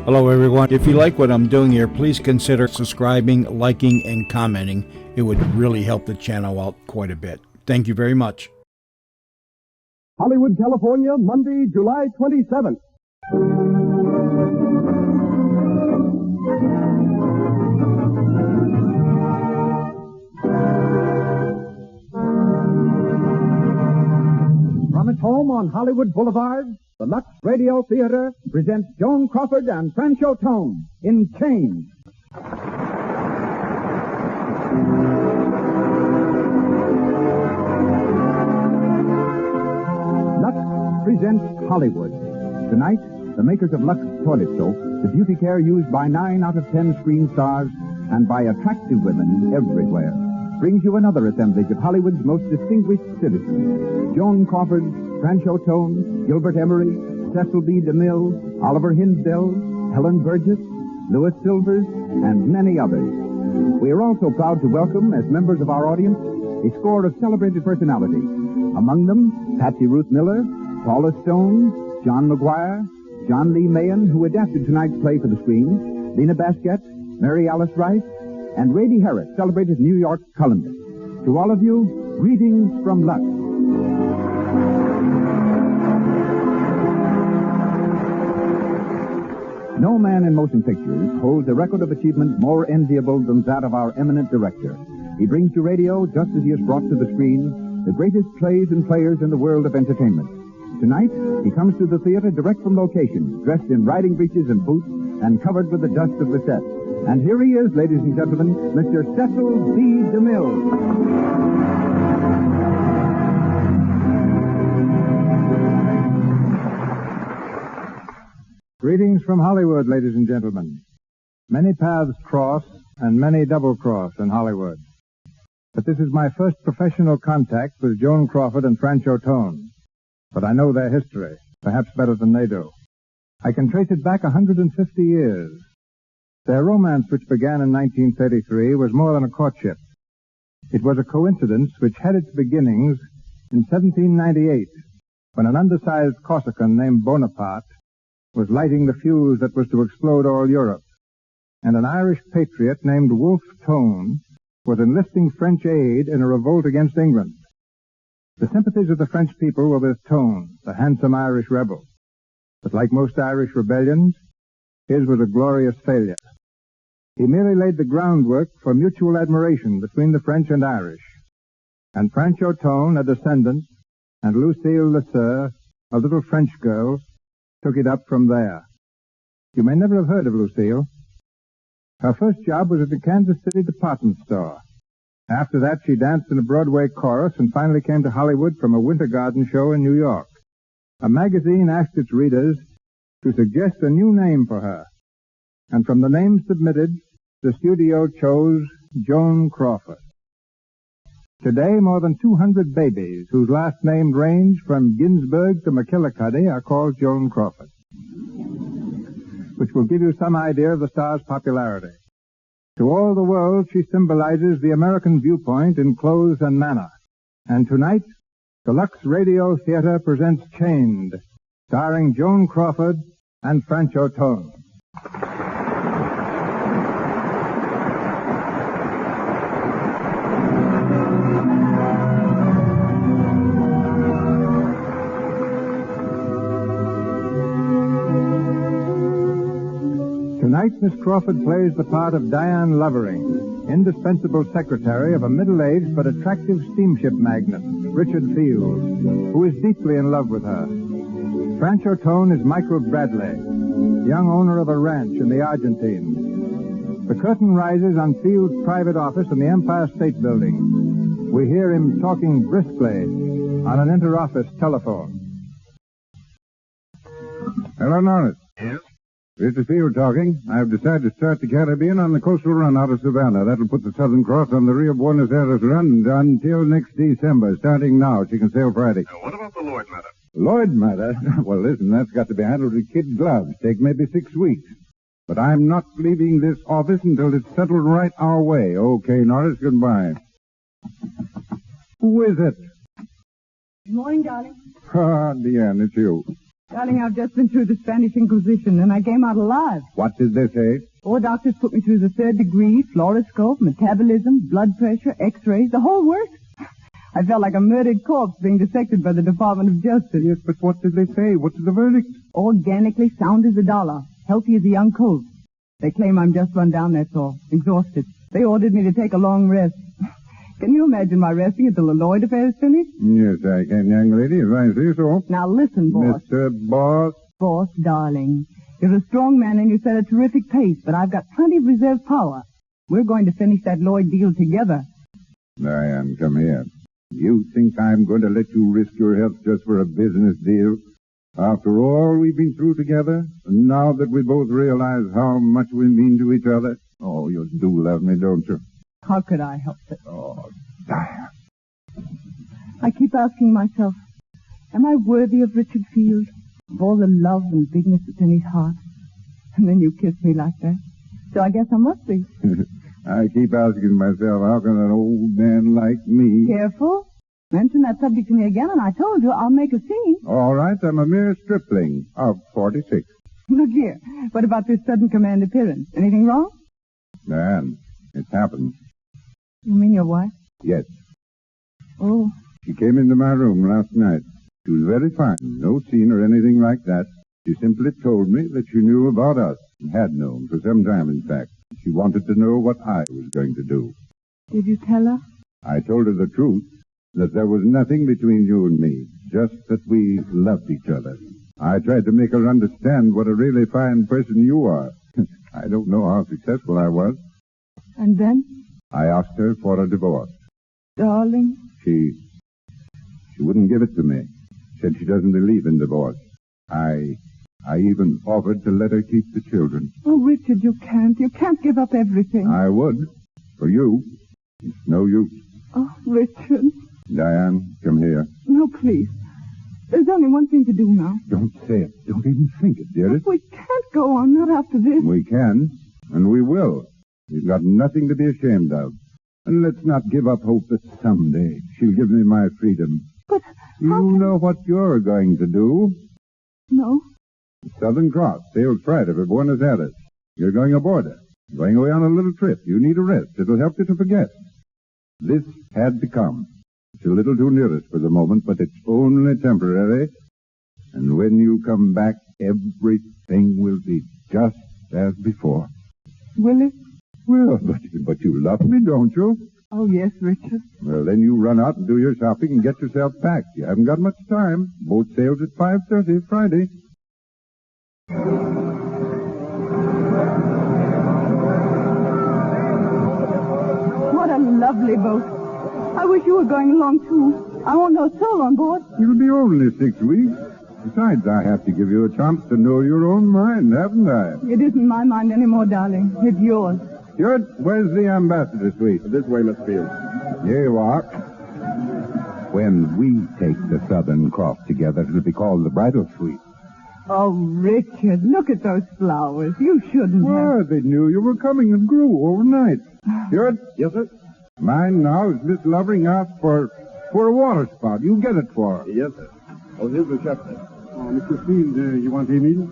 Hello everyone. If you like what I'm doing here, please consider subscribing, liking, and commenting. It would really help the channel out quite a bit. Thank you very much. Hollywood, California, Monday, July 27th. From its home on Hollywood Boulevard, the Lux Radio Theater presents Joan Crawford and Francho Tone in Chime. Lux presents Hollywood. Tonight, the makers of Lux Toilet Soap, the beauty care used by 9 out of 10 screen stars and by attractive women everywhere, brings you another assemblage of Hollywood's most distinguished citizens. Joan Crawford, Francho Tone, Gilbert Emery, Cecil B. DeMille, Oliver Hinsdale, Helen Burgess, Louis Silvers, and many others. We are also proud to welcome, as members of our audience, a score of celebrated personalities. Among them, Patsy Ruth Miller, Paula Stone, John McGuire, John Lee Mahan, who adapted tonight's play for the screen, Lena Basket, Mary Alice Rice, and Rady Harris, celebrated New York columnist. To all of you, greetings from Lux. No man in motion pictures holds a record of achievement more enviable than that of our eminent director. He brings to radio, just as he has brought to the screen, the greatest plays and players in the world of entertainment. Tonight, he comes to the theater direct from location, dressed in riding breeches and boots, and covered with the dust of the set. And here he is, ladies and gentlemen, Mr. Cecil B. DeMille. Greetings from Hollywood, ladies and gentlemen. Many paths cross and many double cross in Hollywood. But this is my first professional contact with Joan Crawford and Francho Tone. But I know their history, perhaps better than they do. I can trace it back 150 years. Their romance, which began in 1933, was more than a courtship. It was a coincidence which had its beginnings in 1798, when an undersized Corsican named Bonaparte was lighting the fuse that was to explode all Europe, and an Irish patriot named Wolfe Tone was enlisting French aid in a revolt against England. The sympathies of the French people were with Tone, the handsome Irish rebel. But like most Irish rebellions, his was a glorious failure. He merely laid the groundwork for mutual admiration between the French and Irish. And Francho Tone, a descendant, and Lucille Lesseur, a little French girl, took it up from there. You may never have heard of Lucille. Her first job was at the Kansas City department store. After that, she danced in a Broadway chorus and finally came to Hollywood from a Winter Garden show in New York. A magazine asked its readers to suggest a new name for her. And from the names submitted, the studio chose Joan Crawford. Today, more than 200 babies, whose last names range from Ginsberg to McKillicuddy, are called Joan Crawford, which will give you some idea of the star's popularity. To all the world, she symbolizes the American viewpoint in clothes and manner. And tonight, the Lux Radio Theater presents Chained, starring Joan Crawford and Francho Tone. Tonight, Miss Crawford plays the part of Diane Lovering, indispensable secretary of a middle-aged but attractive steamship magnate, Richard Fields, who is deeply in love with her. Francho Tone is Michael Bradley, young owner of a ranch in the Argentines. The curtain rises on Fields' private office in the Empire State Building. We hear him talking briskly on an inter-office telephone. Hello, Norris. Yes? Mr. Field talking. I've decided to start the Caribbean on the coastal run out of Savannah. That'll put the Southern Cross on the Rio Buenos Aires run until next December. Starting now, she can sail Friday. What about the Lloyd matter? Lloyd matter? Well, listen, that's got to be handled with kid gloves. Take maybe 6 weeks. But I'm not leaving this office until it's settled right our way. Okay, Norris, goodbye. Who is it? Good morning, darling. Ah, Deanne, it's you. Darling, I've just been through the Spanish Inquisition, and I came out alive. What did they say? 4 doctors put me through the 3rd degree, fluoroscope, metabolism, blood pressure, x-rays, the whole works. I felt like a murdered corpse being dissected by the Department of Justice. Yes, but what did they say? What's the verdict? Organically sound as a dollar, healthy as a young colt. They claim I'm just run down, that's all. Exhausted. They ordered me to take a long rest. Can you imagine my resting until the Lloyd affair is finished? Yes, I can, young lady, if I say so. Now listen, boss. Mr. Boss. Boss, darling. You're a strong man and you set a terrific pace, but I've got plenty of reserve power. We're going to finish that Lloyd deal together. Diane, come here. You think I'm going to let you risk your health just for a business deal? After all we've been through together, and now that we both realize how much we mean to each other? Oh, you do love me, don't you? How could I help it? Oh, Diane. I keep asking myself, am I worthy of Richard Field? Of all the love and bigness that's in his heart? And then you kiss me like that. So I guess I must be. I keep asking myself, how can an old man like me... Careful. Mention that subject to me again, and I told you I'll make a scene. All right, I'm a mere stripling of 46. Look here. What about this sudden command appearance? Anything wrong? Diane, it's happened. You mean your wife? Yes. Oh. She came into my room last night. She was very fine. No scene or anything like that. She simply told me that she knew about us, and had known for some time, in fact. She wanted to know what I was going to do. Did you tell her? I told her the truth, that there was nothing between you and me, just that we loved each other. I tried to make her understand what a really fine person you are. I don't know how successful I was. And then? I asked her for a divorce. Darling. She wouldn't give it to me. Said she doesn't believe in divorce. I even offered to let her keep the children. Oh, Richard, you can't. You can't give up everything. I would. For you. It's no use. Oh, Richard. Diane, come here. No, please. There's only one thing to do now. Don't say it. Don't even think it, dearest. We can't go on, not after this. We can, and we will. We've got nothing to be ashamed of. And let's not give up hope that someday she'll give me my freedom. But you know what you're going to do. No. The Southern Cross sails Friday for Buenos Aires. You're going aboard it. Going away on a little trip. You need a rest. It'll help you to forget. This had to come. It's a little too near us for the moment, but it's only temporary. And when you come back, everything will be just as before. Will it? Well, but you love me, don't you? Oh, yes, Richard. Well, then you run out and do your shopping and get yourself packed. You haven't got much time. Boat sails at 5:30 Friday. What a lovely boat. I wish you were going along, too. I won't know a soul on board. It'll be only 6 weeks. Besides, I have to give you a chance to know your own mind, haven't I? It isn't my mind anymore, darling. It's yours. Good. Where's the ambassador suite? This way, Miss Field. Here you are. When we take the Southern Cross together, it'll be called the bridal suite. Oh, Richard, look at those flowers. You shouldn't have. Well, they knew you were coming and grew overnight. Good. Yes, sir? Mine now is Miss Lovering asked for a water spout. You get it for her. Yes, sir. Oh, here's the chef. Oh, Mr. Field, you want Emile?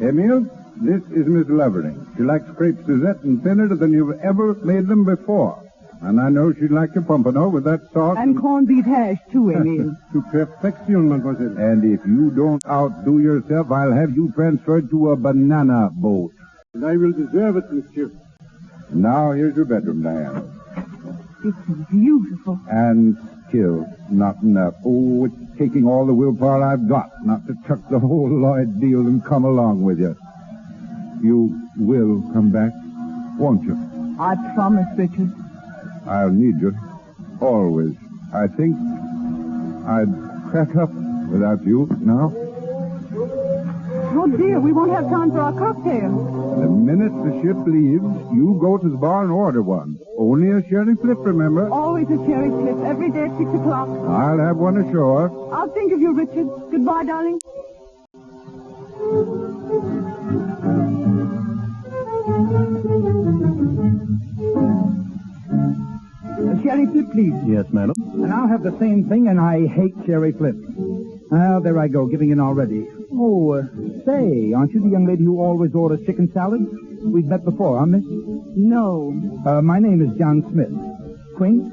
Emile, this is Miss Lovering. She likes crepes Suzette and thinner than you've ever made them before. And I know she'd like your pompano with that sauce. And corned beef hash, too, Emile. To perfection, mademoiselle. And if you don't outdo yourself, I'll have you transferred to a banana boat. And I will deserve it, monsieur. Now, here's your bedroom, Diane. It's beautiful. And still not enough. Oh, it's taking all the willpower I've got not to chuck the whole Lloyd deal and come along with you. You will come back, won't you? I promise, Richard. I'll need you. Always. I think I'd crack up without you now. Oh, dear, we won't have time for our cocktail. The minute the ship leaves, you go to the bar and order one. Only a sherry flip, remember? Always a cherry flip, every day at 6 o'clock. I'll have one ashore. I'll think of you, Richard. Goodbye, darling. A cherry flip, please. Yes, madam. And I'll have the same thing, and I hate cherry flips. Well, there I go, giving in already. Oh, say, aren't you the young lady who always orders chicken salad? We've met before, huh, miss? No. My name is John Smith. Quaint?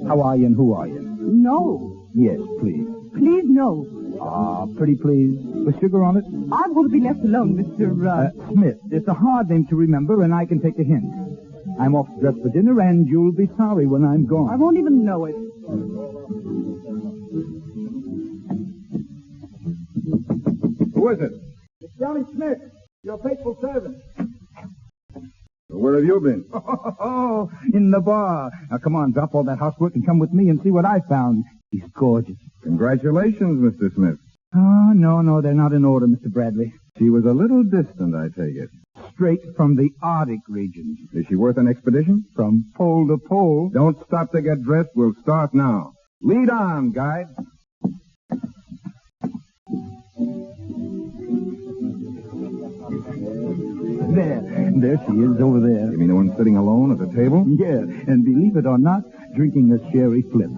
How are you and who are you? No. Yes, please. Please, no. Ah, pretty please. With sugar on it? I want to be left alone, Mr. Smith. It's a hard name to remember, and I can take a hint. I'm off to dress for dinner, and you'll be sorry when I'm gone. I won't even know it. Who is it? It's Johnny Smith, your faithful servant. Where have you been? Oh, in the bar. Now, come on, drop all that housework and come with me and see what I found. He's gorgeous. Congratulations, Mr. Smith. Oh, no, they're not in order, Mr. Bradley. She was a little distant, I take it. Straight from the Arctic regions. Is she worth an expedition? From pole to pole. Don't stop to get dressed. We'll start now. Lead on, guide. There she is over there. You mean the one sitting alone at the table? Yeah, and believe it or not, drinking a sherry flip.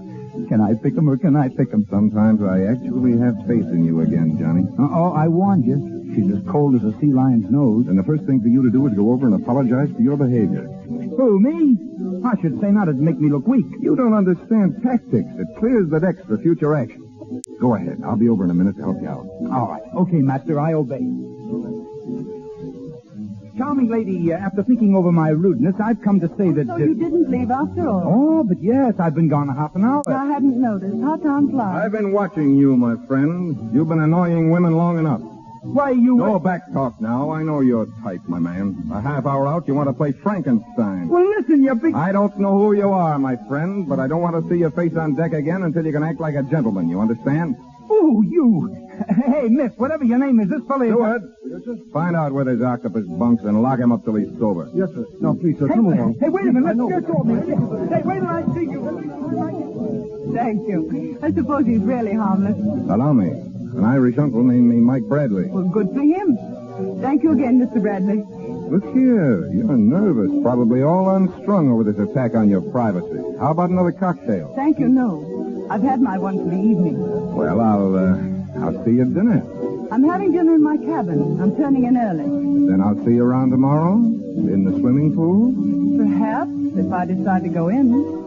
Can I pick 'em or can I pick 'em? Sometimes I actually have faith in you again, Johnny. Uh-oh, I warned you. She's as cold as a sea lion's nose. And the first thing for you to do is go over and apologize for your behavior. Who, me? I should say not. It'd make me look weak. You don't understand tactics. It clears the decks for future action. Go ahead. I'll be over in a minute to help you out. All right. Okay, master, I obey. Charming lady, after thinking over my rudeness, I've come to say that... So you didn't leave after all? Oh, but yes, I've been gone a half an hour. I hadn't noticed. How time flies. I've been watching you, my friend. You've been annoying women long enough. Why, you... No back talk now. I know your type, my man. A half hour out, you want to play Frankenstein. Well, listen, you big... I don't know who you are, my friend, but I don't want to see your face on deck again until you can act like a gentleman. You understand? Oh, you... Hey, miss, whatever your name is, this fella is... Stewart, find out where there's octopus bunks and lock him up till he's sober. Yes, sir. No, please, sir. Come along. Hey, wait a minute. Let's get over. Hey, wait till I see you. Thank you. I suppose he's really harmless. Allow me. An Irish uncle named me Mike Bradley. Well, good for him. Thank you again, Mr. Bradley. Look here. You're nervous, probably all unstrung over this attack on your privacy. How about another cocktail? Thank you, no. I've had my one for the evening. Well, I'll see you at dinner. I'm having dinner in my cabin. I'm turning in early. Then I'll see you around tomorrow in the swimming pool. Perhaps, if I decide to go in.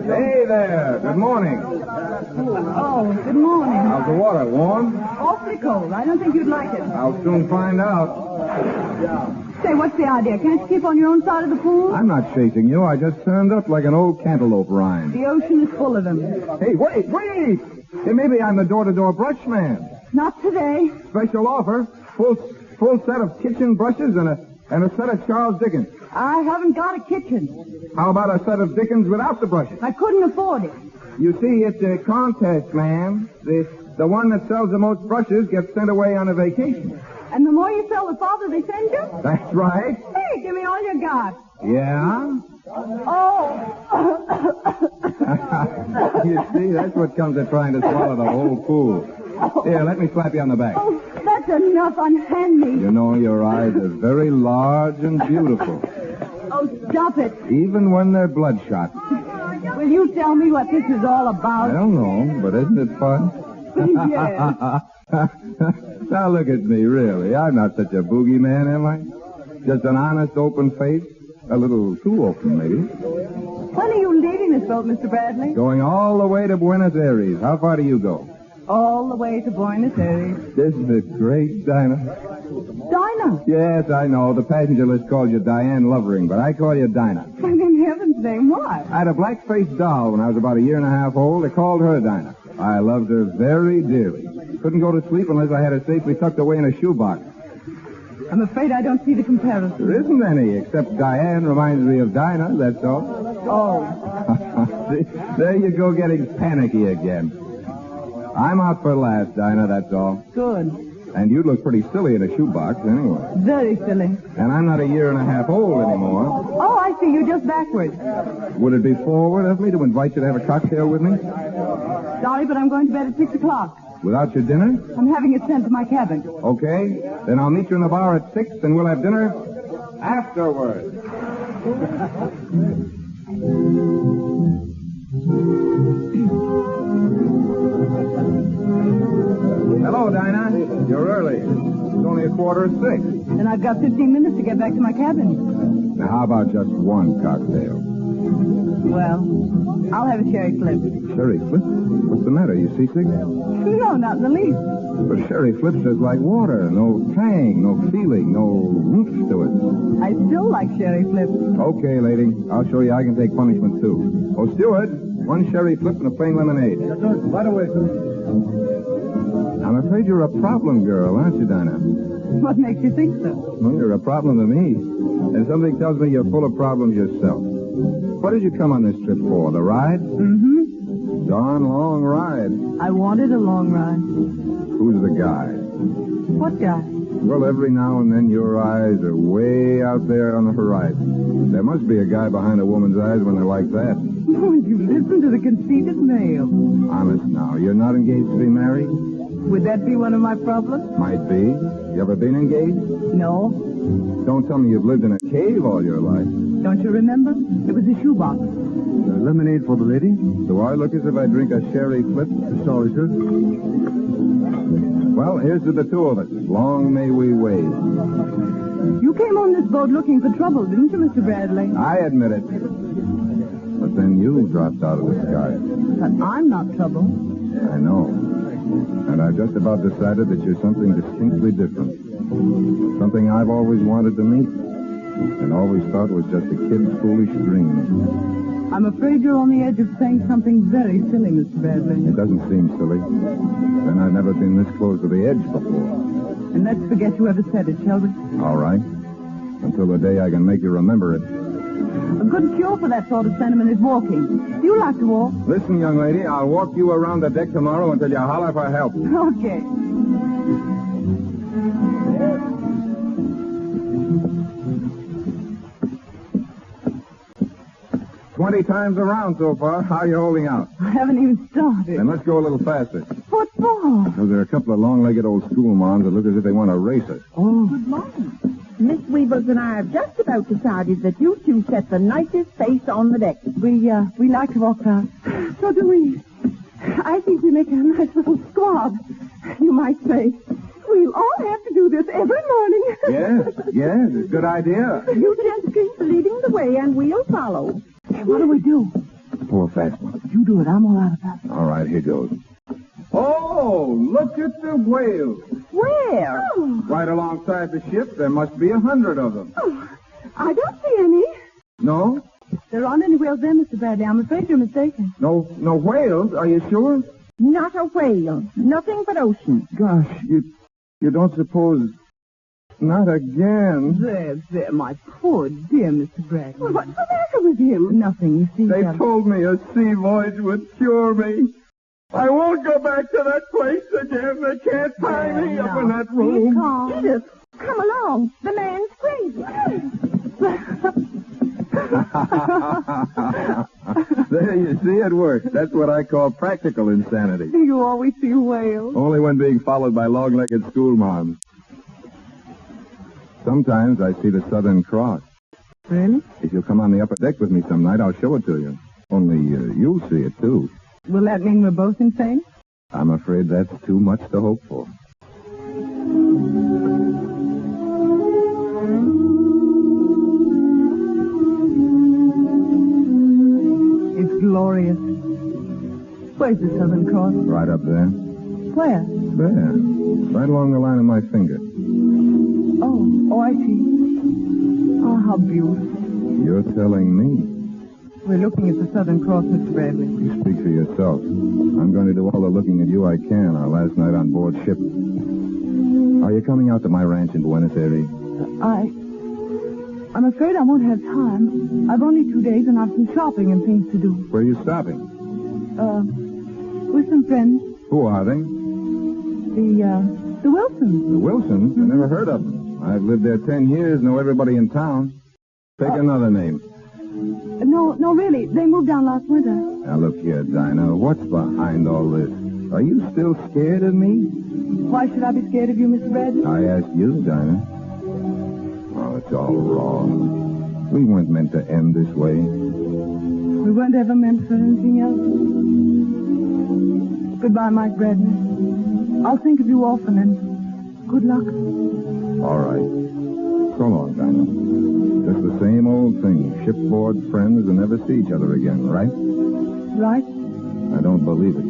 Hey there. Good morning. Oh, good morning. How's the water? Warm? Awfully cold. I don't think you'd like it. I'll soon find out. Say, what's the idea? Can't you keep on your own side of the pool? I'm not chasing you. I just turned up like an old cantaloupe rind. The ocean is full of them. Hey, wait! Hey, maybe I'm the door-to-door brush man. Not today. Special offer. Full set of kitchen brushes and a set of Charles Dickens. I haven't got a kitchen. How about a set of Dickens without the brushes? I couldn't afford it. You see, it's a contest, ma'am. The one that sells the most brushes gets sent away on a vacation. And the more you sell, the farther they send you? That's right. Hey, give me all you got. Yeah? Oh. You see, that's what comes of trying to swallow the whole pool. Here, let me slap you on the back. Oh, that's enough. Unhand me. You know, your eyes are very large and beautiful, Oh, stop it. even when they're bloodshot. Will you tell me what this is all I about? don't know, but isn't it fun? Yes. Now look at me, really. I'm not such a boogeyman, am I? Just an honest, open face. A little too open, maybe. When are you leaving this boat, Mr. Bradley? Going all the way to Buenos Aires. How far do you go? All the way to Buenos Aires. Isn't it great, Dinah? Dinah? Yes, I know. The passenger list calls you Diane Lovering, but I call you Dinah. And in heaven's name, why? I had a black-faced doll when I was about a year and a half old. They called her Dinah. I loved her very dearly. Couldn't go to sleep unless I had her safely tucked away in a shoebox. I'm afraid I don't see the comparison. There isn't any, except Diane reminds me of Dinah, that's all. Oh. See, there you go, getting panicky again. I'm out for last, Dinah, that's all. Good. And you'd look pretty silly in a shoebox anyway. Very silly. And I'm not a year and a half old anymore. Oh, I see. You're just backwards. Would it be forward of me to invite you to have a cocktail with me? Sorry, but I'm going to bed at 6 o'clock. Without your dinner? I'm having it sent to my cabin. Okay. Then I'll meet you in the bar at 6, and we'll have dinner Afterwards. Hello, Dinah. You're early. It's only 5:45. And I've got 15 minutes to get back to my cabin. Now, how about just one cocktail? Well, I'll have a sherry flip. Sherry Flip? What's the matter? You seasick? No, not in the least. But Sherry Flip's just like water. No tang, no feeling, no oomph to it. I still like sherry flip. Okay, lady. I'll show you I can take punishment, too. Oh, steward, one Sherry Flip and a plain lemonade. Yes, sir. Right away, sir. I'm afraid you're a problem girl, aren't you, Dinah? What makes you think so? Well, you're a problem to me. And something tells me you're full of problems yourself. What did you come on this trip for? The ride? Mm-hmm. Darn long ride. I wanted a long ride. Who's the guy? What guy? Well, every now and then your eyes are way out there on the horizon. There must be a guy behind a woman's eyes when they're like that. Oh, you listen to the conceited male. Honest now, you're not engaged to be married? Would that be one of my problems? Might be. You ever been engaged? No. Don't tell me you've lived in a cave all your life. Don't you remember? It was a shoebox. Lemonade for the lady? Do I look as if I drink a sherry flip? Sorry, sir. Well, here's to the two of us. Long may we wait. You came on this boat looking for trouble, didn't you, Mr. Bradley? I admit it. But then you dropped out of the sky. But I'm not trouble. I know. And I've just about decided that you're something distinctly different. Something I've always wanted to meet. And always thought was just a kid's foolish dream. I'm afraid you're on the edge of saying something very silly, Mr. Bradley. It doesn't seem silly. Then I've never been this close to the edge before. And let's forget you ever said it, shall we? All right. Until the day I can make you remember it. A good cure for that sort of sentiment is walking. Do you like to walk? Listen, young lady, I'll walk you around the deck tomorrow until you holler for help. Okay. 20 times around so far. How are you holding out? I haven't even started. Then let's go a little faster. What for? Because there are a couple of long-legged old school moms that look as if they want to race us. Oh. Good morning. Miss Weevils and I have just about decided that you two set the nicest face on the deck. We like to walk fast. So do we. I think we make a nice little squad. You might say, we'll all have to do this every morning. Yes, it's a good idea. You just keep leading the way and we'll follow. Hey, what do we do? Pull a fast one. You do it. I'm all out of fast. All right, here goes. Oh, look at the whales. Where? Oh, Right alongside the ship, there must be 100 of them. I don't see any. No? There aren't any whales there, Mr. Bradley. I'm afraid you're mistaken. No whales? Are you sure? Not a whale. Nothing but ocean. Gosh, you don't suppose... Not again. There, my poor dear Mr. Bradley. Well, what's the matter with him? Nothing, you see. They told me a sea voyage would cure me. I won't go back to that place again. They can't tie me up in that room. Be calm. Edith, come along. The man's crazy. There, you see, it works. That's what I call practical insanity. You always see whales. Only when being followed by long-legged schoolmoms. Sometimes I see the Southern Cross. Really? If you'll come on the upper deck with me some night, I'll show it to you. Only you'll see it, too. Will that mean we're both insane? I'm afraid that's too much to hope for. It's glorious. Where's the Southern Cross? Right up there. Where? There. Right along the line of my finger. Oh, I see. Oh, how beautiful. You're telling me. We're looking at the Southern Cross, Mr. Bradley. You speak for yourself. I'm going to do all the looking at you I can our last night on board ship. Are you coming out to my ranch in Buenos Aires? I'm afraid I won't have time. I've only 2 days and I've some shopping and things to do. Where are you stopping? With some friends. Who are they? The Wilsons. The Wilsons? I never heard of them. I've lived there 10 years, know everybody in town. Take another name. No, really. They moved down last winter. Now, look here, Dinah. What's behind all this? Are you still scared of me? Why should I be scared of you, Mr. Bradley? I asked you, Dinah. Well, it's all wrong. We weren't meant to end this way. We weren't ever meant for anything else. Goodbye, Mike Bradley. I'll think of you often, and good luck. All right. So long, Dinah. Just the same old thing. Shipboard friends and never see each other again, right? Right? I don't believe it.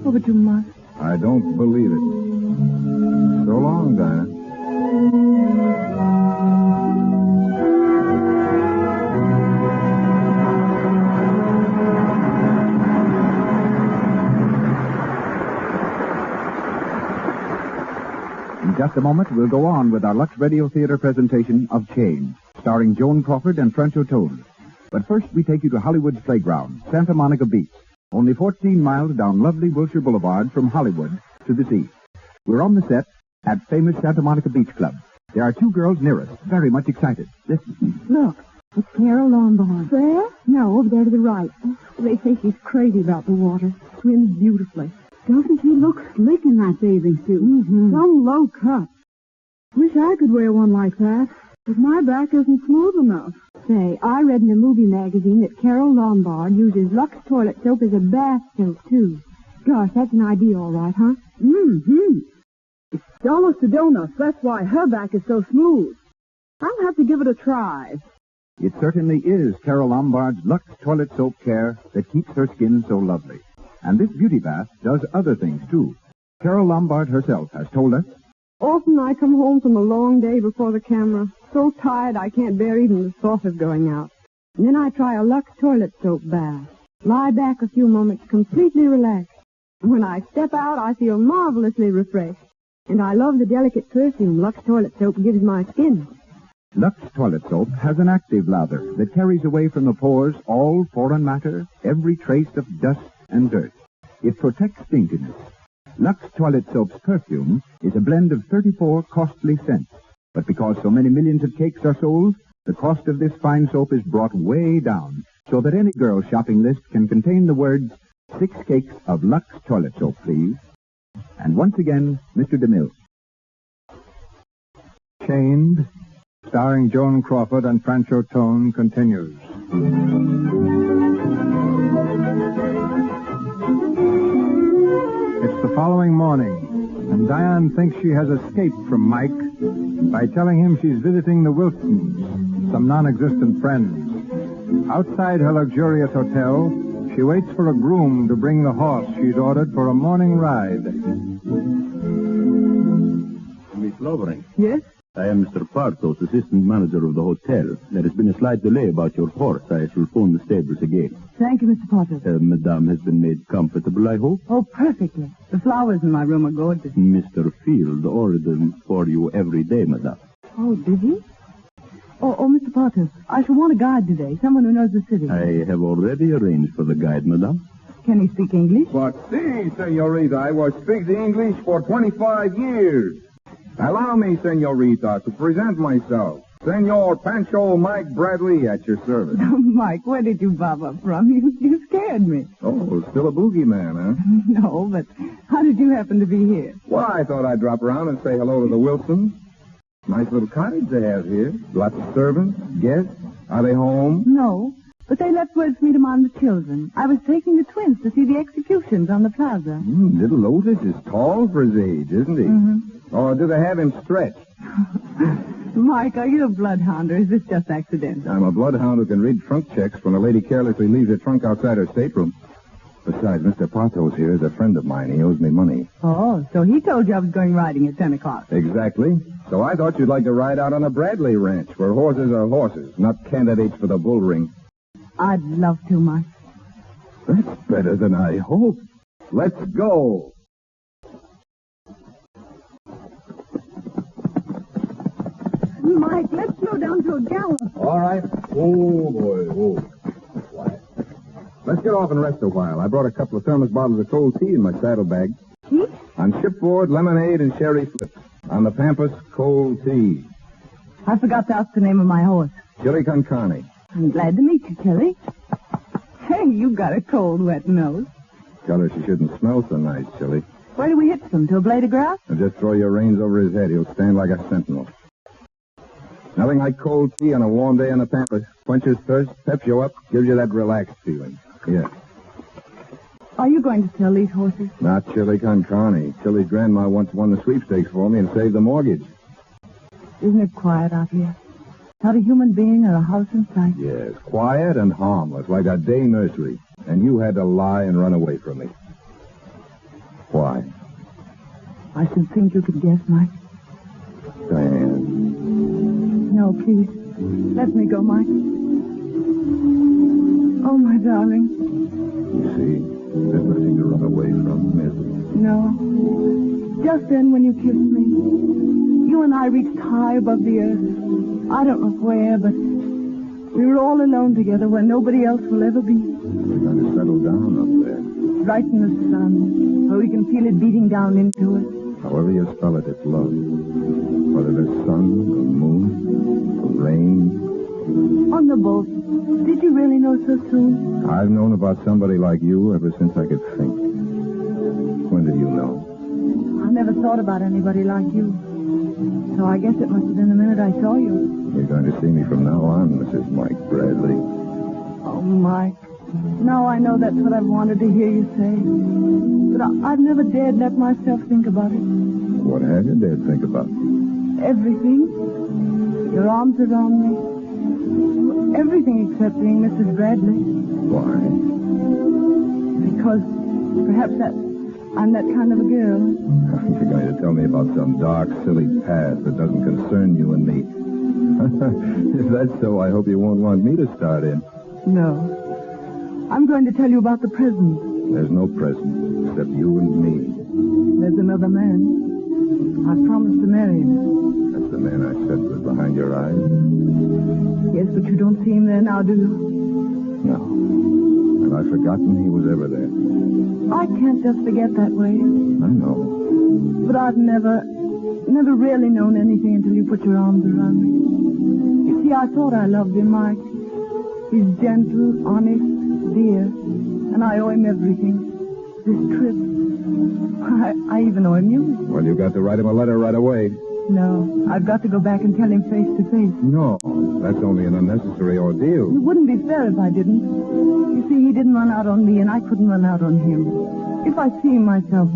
Oh, but you must. I don't believe it. So long, Dinah. In just a moment, we'll go on with our Lux Radio Theater presentation of Chime, starring Joan Crawford and Francho Toad. But first, we take you to Hollywood's playground, Santa Monica Beach, only 14 miles down lovely Wilshire Boulevard from Hollywood to the sea. We're on the set at famous Santa Monica Beach Club. There are two girls near us, very much excited. Listen. Look, it's Carol Lombard. There? No, over there to the right. They say she's crazy about the water. Swims beautifully. Doesn't she look slick in that bathing suit? Mm-hmm. Some low cut. Wish I could wear one like that, but my back isn't smooth enough. Say, I read in a movie magazine that Carol Lombard uses Lux toilet soap as a bath soap, too. Gosh, that's an idea, all right, huh? Mm-hmm. It's almost to donuts. That's why her back is so smooth. I'll have to give it a try. It certainly is Carol Lombard's Lux Toilet Soap Care that keeps her skin so lovely. And this beauty bath does other things, too. Carol Lombard herself has told us, Often I come home from a long day before the camera, so tired I can't bear even the thought of going out. And then I try a Lux toilet soap bath. Lie back a few moments completely relaxed. When I step out, I feel marvelously refreshed. And I love the delicate perfume Lux toilet soap gives my skin. Lux Toilet Soap has an active lather that carries away from the pores all foreign matter, every trace of dust and dirt. It protects stinkiness. Lux Toilet Soap's perfume is a blend of 34 costly scents. But because so many millions of cakes are sold, the cost of this fine soap is brought way down, so that any girl's shopping list can contain the words, 6 cakes of Lux Toilet Soap, please. And once again, Mr. DeMille. Chained, starring Joan Crawford and Francho Tone, continues. It's the following morning, and Diane thinks she has escaped from Mike by telling him she's visiting the Wilsons, some non-existent friends. Outside her luxurious hotel, she waits for a groom to bring the horse she's ordered for a morning ride. Miss Lovering. Yes? I am Mr. Partos, assistant manager of the hotel. There has been a slight delay about your horse. I shall phone the stables again. Thank you, Mr. Potter. Madame has been made comfortable, I hope? Oh, perfectly. The flowers in my room are gorgeous. Mr. Field ordered them for you every day, madame. Oh, did he? Oh, Mr. Potter, I shall want a guide today, someone who knows the city. I have already arranged for the guide, madame. Can he speak English? But si, senorita, I was speaking English for 25 years. Allow me, senorita, to present myself. Senor Pancho Mike Bradley at your service. Mike, where did you bob up from? You scared me. Oh, still a boogeyman, huh? No, but how did you happen to be here? Well, I thought I'd drop around and say hello to the Wilsons. Nice little cottage they have here. Lots of servants, guests. Are they home? No, but they left word for me to mind the children. I was taking the twins to see the executions on the plaza. Little Otis is tall for his age, isn't he? Mm-hmm. Or do they have him stretched? Mike, are you a bloodhound, or is this just accidental? I'm a bloodhound who can read trunk checks when a lady carelessly leaves her trunk outside her stateroom. Besides, Mr. Patos here is a friend of mine. He owes me money. Oh, so he told you I was going riding at 10 o'clock. Exactly. So I thought you'd like to ride out on a Bradley ranch, where horses are horses, not candidates for the bull ring. I'd love to, Mike. That's better than I hoped. Let's go. Mike, let's slow down to a gallop. All right. Oh, boy. Oh. Quiet. Let's get off and rest a while. I brought a couple of thermos bottles of cold tea in my saddlebag. Tea? On shipboard, lemonade and sherry flips. On the Pampas, cold tea. I forgot to ask the name of my horse. Chili con carne. I'm glad to meet you, Tilly. Hey, you got a cold, wet nose. Tell her she shouldn't smell so nice, Chili. Where do we hitch them? To a blade of grass? And just throw your reins over his head. He'll stand like a sentinel. Nothing like cold tea on a warm day on the pampas. Quenches thirst, peps you up, gives you that relaxed feeling. Yeah. Are you going to sell these horses? Not Chili Con Carne. Chili's grandma once won the sweepstakes for me and saved the mortgage. Isn't it quiet out here? Not a human being or a house in sight. Yes, quiet and harmless, like a day nursery. And you had to lie and run away from me. Why? I should think you could guess, Mike. Diane. No, please. Let me go, Mike. Oh, my darling. You see, there's nothing to run away from, is there? No. Just then when you kissed me, you and I reached high above the earth. I don't know where, but we were all alone together where nobody else will ever be. We're going to settle down up there. Right in the sun, where we can feel it beating down into us. However you spell it, it's love. Whether there's sun, or moon, or rain. On the boat, did you really know so soon? I've known about somebody like you ever since I could think. When did you know? I never thought about anybody like you. So I guess it must have been the minute I saw you. You're going to see me from now on, Mrs. Mike Bradley. Oh, Mike. Now I know that's what I've wanted to hear you say. But I've never dared let myself think about it. What have you dared think about? Everything. Your arms around me. Everything except being Mrs. Bradley. Why? Because perhaps I'm that kind of a girl. You're going to tell me about some dark, silly past that doesn't concern you and me. If that's so, I hope you won't want me to start in. No. I'm going to tell you about the present. There's no present except you and me. There's another man. I promised to marry him. That's the man I said was behind your eyes? Yes, but you don't see him there now, do you? No. And I've forgotten he was ever there. I can't just forget that way. I know. But I've never really known anything until you put your arms around me. You see, I thought I loved him, Mike. He's gentle, honest, dear, and I owe him everything. This trip. I even owe him you. Well, you got to write him a letter right away. No, I've got to go back and tell him face to face. No, that's only an unnecessary ordeal. It wouldn't be fair if I didn't. You see, he didn't run out on me, and I couldn't run out on him. If I see him myself,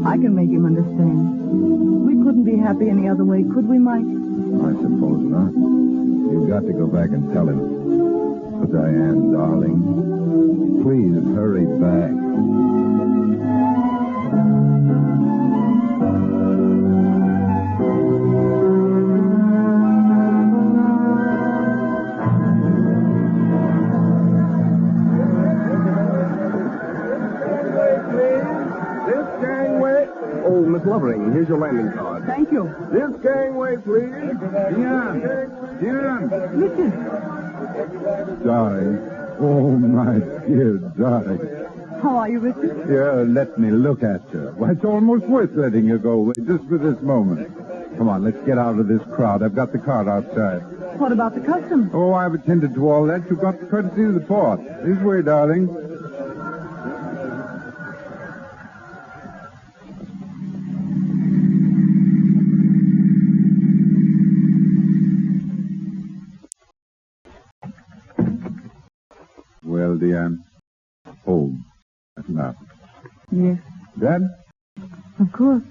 I can make him understand. We couldn't be happy any other way, could we, Mike? I suppose not. You've got to go back and tell him. But Diane, darling, please hurry back. Oh, Miss Lovering, here's your landing card. Thank you. This gangway, please. Diane! Diane! Richard. Darling. Oh, my dear darling. How are you, Richard? Here, let me look at you. Why, it's almost worth letting you go away just for this moment. Come on, let's get out of this crowd. I've got the cart outside. What about the customs? Oh, I've attended to all that. You've got the courtesy of the port. This way, darling. Well, Diane, home at last. Yes, Dad, of course.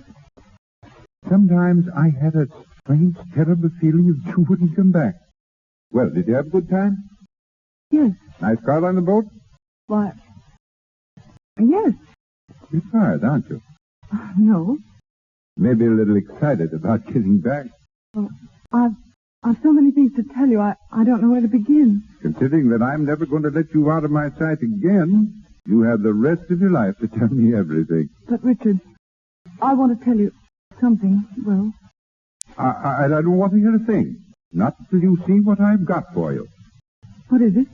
sometimes I had a strange, terrible feeling that you wouldn't come back. Well, did you have a good time? Yes. Nice crowd on the boat? Why? Yes. You're tired, aren't you? No. Maybe a little excited about getting back. Well, I've so many things to tell you, I don't know where to begin. Considering that I'm never going to let you out of my sight again, you have the rest of your life to tell me everything. But, Richard, I want to tell you something, well... I don't want to hear a thing. Not till you see what I've got for you. What is it?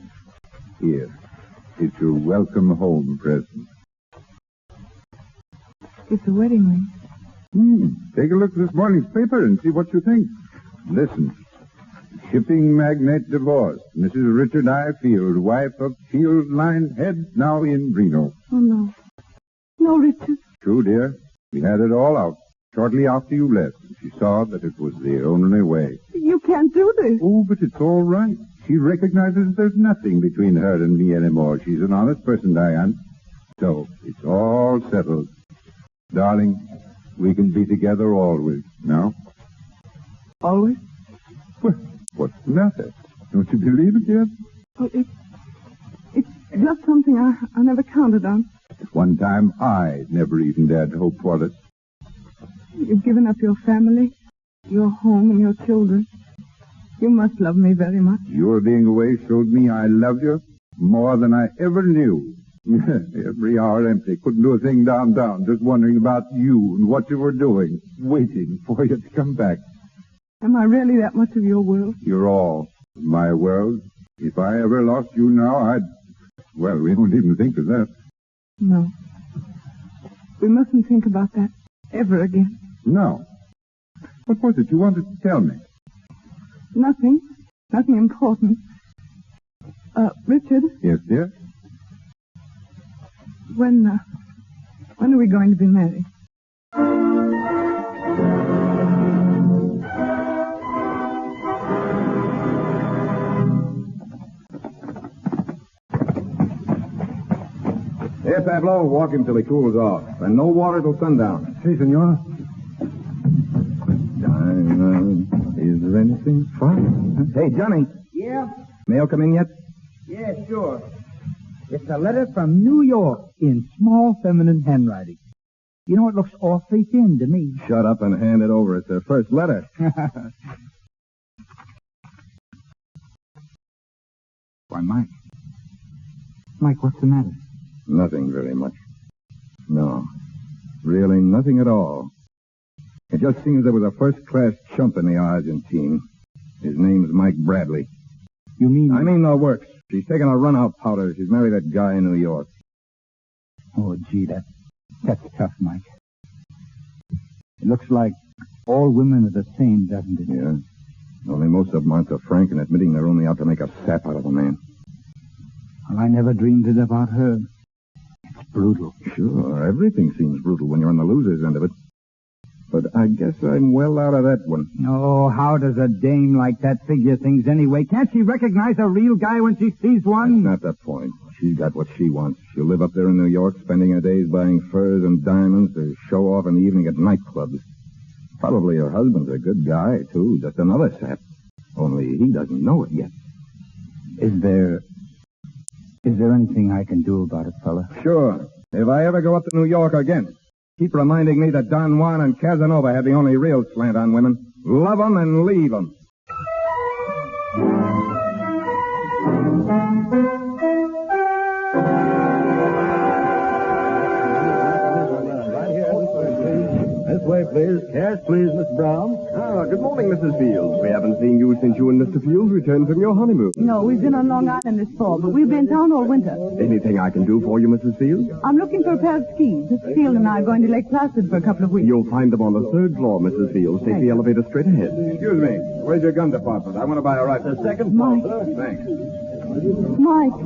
Here. It's your welcome home present. It's a wedding ring. Take a look at this morning's paper and see what you think. Listen. Shipping magnate divorced. Mrs. Richard I. Field, wife of Field Line Head, now in Reno. Oh, no. No, Richard. True, dear. We had it all out. Shortly after you left, she saw that it was the only way. You can't do this. Oh, but it's all right. She recognizes there's nothing between her and me anymore. She's an honest person, Diane. So, it's all settled. Darling, we can be together always, now? Always? Well, what's the matter? Don't you believe it yet? Well, it's just something I never counted on. At one time, I never even dared to hope for it. You've given up your family, your home, and your children. You must love me very much. Your being away showed me I loved you more than I ever knew. Every hour empty. Couldn't do a thing downtown, just wondering about you and what you were doing, waiting for you to come back. Am I really that much of your world? You're all my world. If I ever lost you now, well, we don't even think of that. No. We mustn't think about that ever again. No. What was it you wanted to tell me? Nothing. Nothing important. Richard? Yes, dear? When are we going to be married? Yes, Pablo, walk him till he cools off. And no water till sundown. Si, senor. Is there anything fun? Hey, Johnny. Yeah? Mail come in yet? Yeah, sure. It's a letter from New York in small feminine handwriting. You know, it looks awfully thin to me. Shut up and hand it over. It's their first letter. Why, Mike. Mike, what's the matter? Nothing very much. No. Really nothing at all. It just seems there was a first-class chump in the Argentine. His name's Mike Bradley. You mean... I mean the works. She's taking a run-out powder. She's married that guy in New York. Oh, gee, that's tough, Mike. It looks like all women are the same, doesn't it? Yeah. Only most of them aren't so frank in admitting they're only out to make a sap out of a man. Well, I never dreamed it about her. It's brutal. Sure, everything seems brutal when you're on the loser's end of it. But I guess I'm well out of that one. Oh, how does a dame like that figure things anyway? Can't she recognize a real guy when she sees one? That's not the point. She's got what she wants. She'll live up there in New York, spending her days buying furs and diamonds to show off in the evening at nightclubs. Probably her husband's a good guy, too. Just another sap. Only he doesn't know it yet. Is there anything I can do about it, fella? Sure. If I ever go up to New York again, keep reminding me that Don Juan and Casanova had the only real slant on women. Love 'em and leave 'em. This way, please. Cash, please, Mr. Brown. Good morning, Mrs. Fields. We haven't seen you since you and Mr. Fields returned from your honeymoon. No, we've been on Long Island this fall, but we've been in town all winter. Anything I can do for you, Mrs. Fields? I'm looking for a pair of skis. Mr. Field and I are going to Lake Placid for a couple of weeks. You'll find them on the third floor, Mrs. Fields. Take the elevator straight ahead. Excuse me. Where's your gun department? I want to buy a rifle. The second floor, Mike. sir. Thanks. Mike.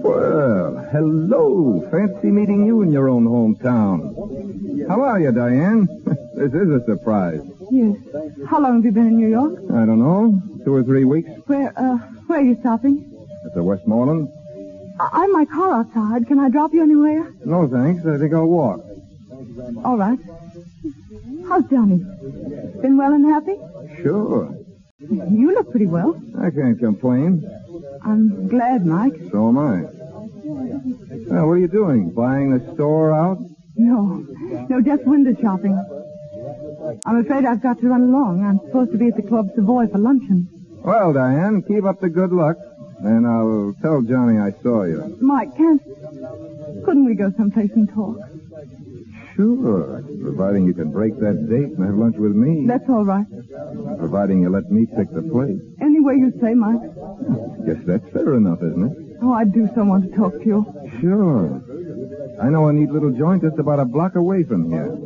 Well, hello. Fancy meeting you in your own hometown. How are you, Diane? This is a surprise. Yes. How long have you been in New York? I don't know. 2 or 3 weeks. Where are you stopping? At the Westmoreland? I'm my car outside. Can I drop you anywhere? No, thanks. I think I'll walk. All right. How's Johnny? Been well and happy? Sure. You look pretty well. I can't complain. I'm glad, Mike. So am I. What are you doing? Buying the store out? No, just window shopping. I'm afraid I've got to run along. I'm supposed to be at the Club Savoy for luncheon. Well, Diane, keep up the good luck. And I'll tell Johnny I saw you. Mike, couldn't we go someplace and talk? Sure. Providing you can break that date and have lunch with me. That's all right. Providing you let me pick the place. Any way you say, Mike. Guess that's fair enough, isn't it? Oh, I do so want to talk to you. Sure. I know a neat little joint just about a block away from here.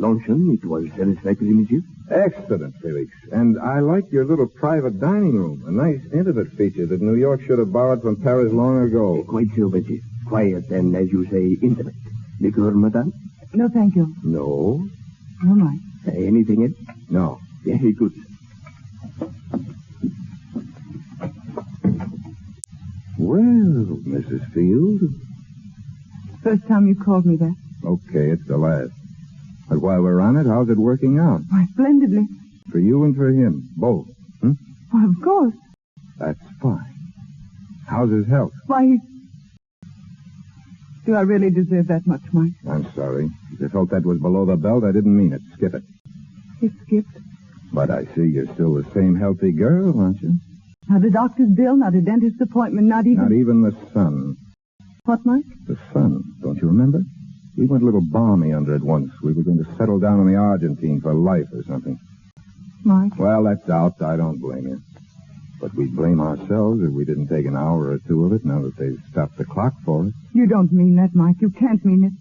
luncheon, it was satisfactory, monsieur? Excellent, Felix. And I like your little private dining room. A nice, intimate feature that New York should have borrowed from Paris long ago. Quite so, monsieur. Quiet and, as you say, intimate. Liqueur, madame? No, thank you. No. No, Mike. Anything else? No. Very good. Well, Mrs. Field. First time you called me that. Okay, it's the last. But while we're on it, how's it working out? Why, splendidly. For you and for him, both. Why, of course. That's fine. How's his health? Why, do I really deserve that much, Mike? I'm sorry. If I felt that was below the belt, I didn't mean it. Skip it. It skipped. But I see you're still the same healthy girl, aren't you? Not a doctor's bill, not a dentist's appointment, not even... Not even the sun. What, Mike? The sun, don't you remember? We went a little balmy under it once. We were going to settle down in the Argentine for life or something. Mike? Well, that's out. I don't blame you. But we'd blame ourselves if we didn't take an hour or two of it now that they've stopped the clock for us. You don't mean that, Mike. You can't mean it.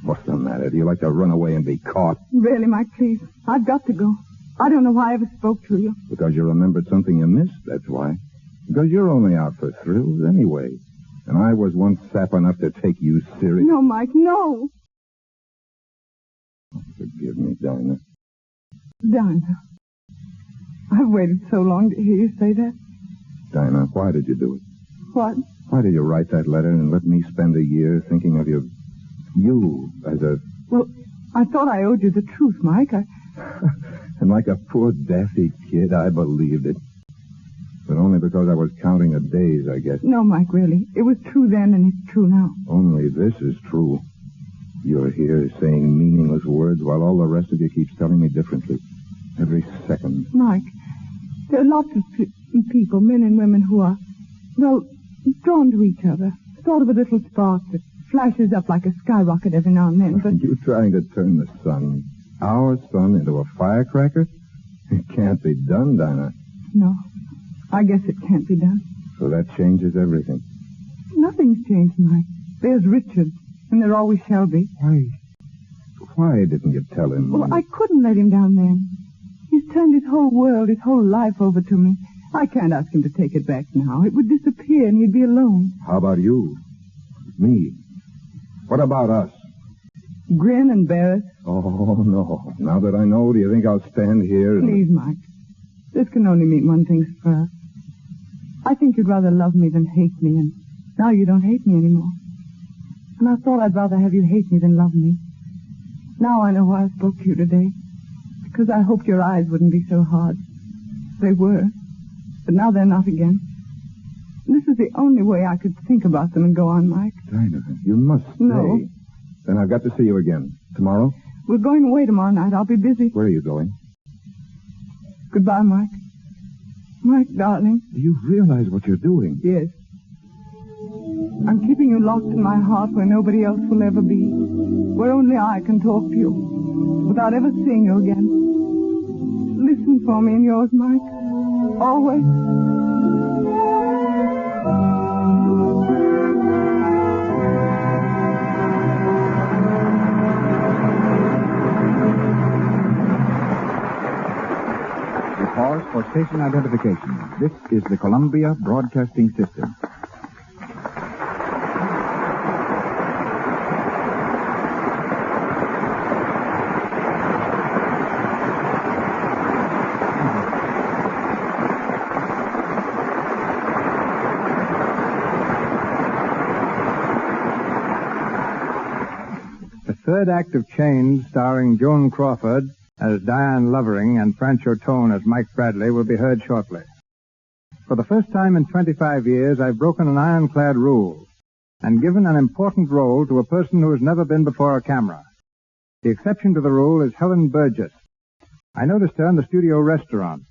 What's the matter? Do you like to run away and be caught? Really, Mike, please. I've got to go. I don't know why I ever spoke to you. Because you remembered something you missed, that's why. Because you're only out for thrills anyway. And I was once sap enough to take you serious. No, Mike, no. Oh, forgive me, Dinah. Dinah. I've waited so long to hear you say that. Dinah, why did you do it? What? Why did you write that letter and let me spend a year thinking of you as a... Well, I thought I owed you the truth, Mike. And like a poor daffy kid, I believed it. But only because I was counting the days, I guess. No, Mike, really. It was true then and it's true now. Only this is true. You're here saying meaningless words while all the rest of you keeps telling me differently. Every second. Mike, there are lots of people, men and women, who are, well, drawn to each other. Sort of a little spark that flashes up like a skyrocket every now and then, but... Are you trying to turn the sun, our sun, into a firecracker? It can't be done, Dinah. No, I guess it can't be done. So that changes everything. Nothing's changed, Mike. There's Richard, and there always shall be. Why didn't you tell him? Well, I couldn't let him down then. He's turned his whole world, his whole life over to me. I can't ask him to take it back now. It would disappear and he'd be alone. How about you? Me? What about us? Grin and bear it. Oh, no. Now that I know, do you think I'll stand here and... Please, Mike. This can only mean one thing for us. I think you'd rather love me than hate me, and now you don't hate me anymore. And I thought I'd rather have you hate me than love me. Now I know why I spoke to you today. Because I hoped your eyes wouldn't be so hard. They were. But now they're not again. This is the only way I could think about them and go on, Mike. Dinah, you must stay. No. Then I've got to see you again. Tomorrow? We're going away tomorrow night. I'll be busy. Where are you going? Goodbye, Mike. Mike, darling. Do you realize what you're doing? Yes. I'm keeping you locked in my heart where nobody else will ever be. Where only I can talk to you without ever seeing you again. Listen for me in yours, Mike. Always. We pause for station identification. This is the Columbia Broadcasting System. The third act of Chains, starring Joan Crawford as Diane Lovering and Francho Tone as Mike Bradley, will be heard shortly. For the first time in 25 years, I've broken an ironclad rule and given an important role to a person who has never been before a camera. The exception to the rule is Helen Burgess. I noticed her in the studio restaurant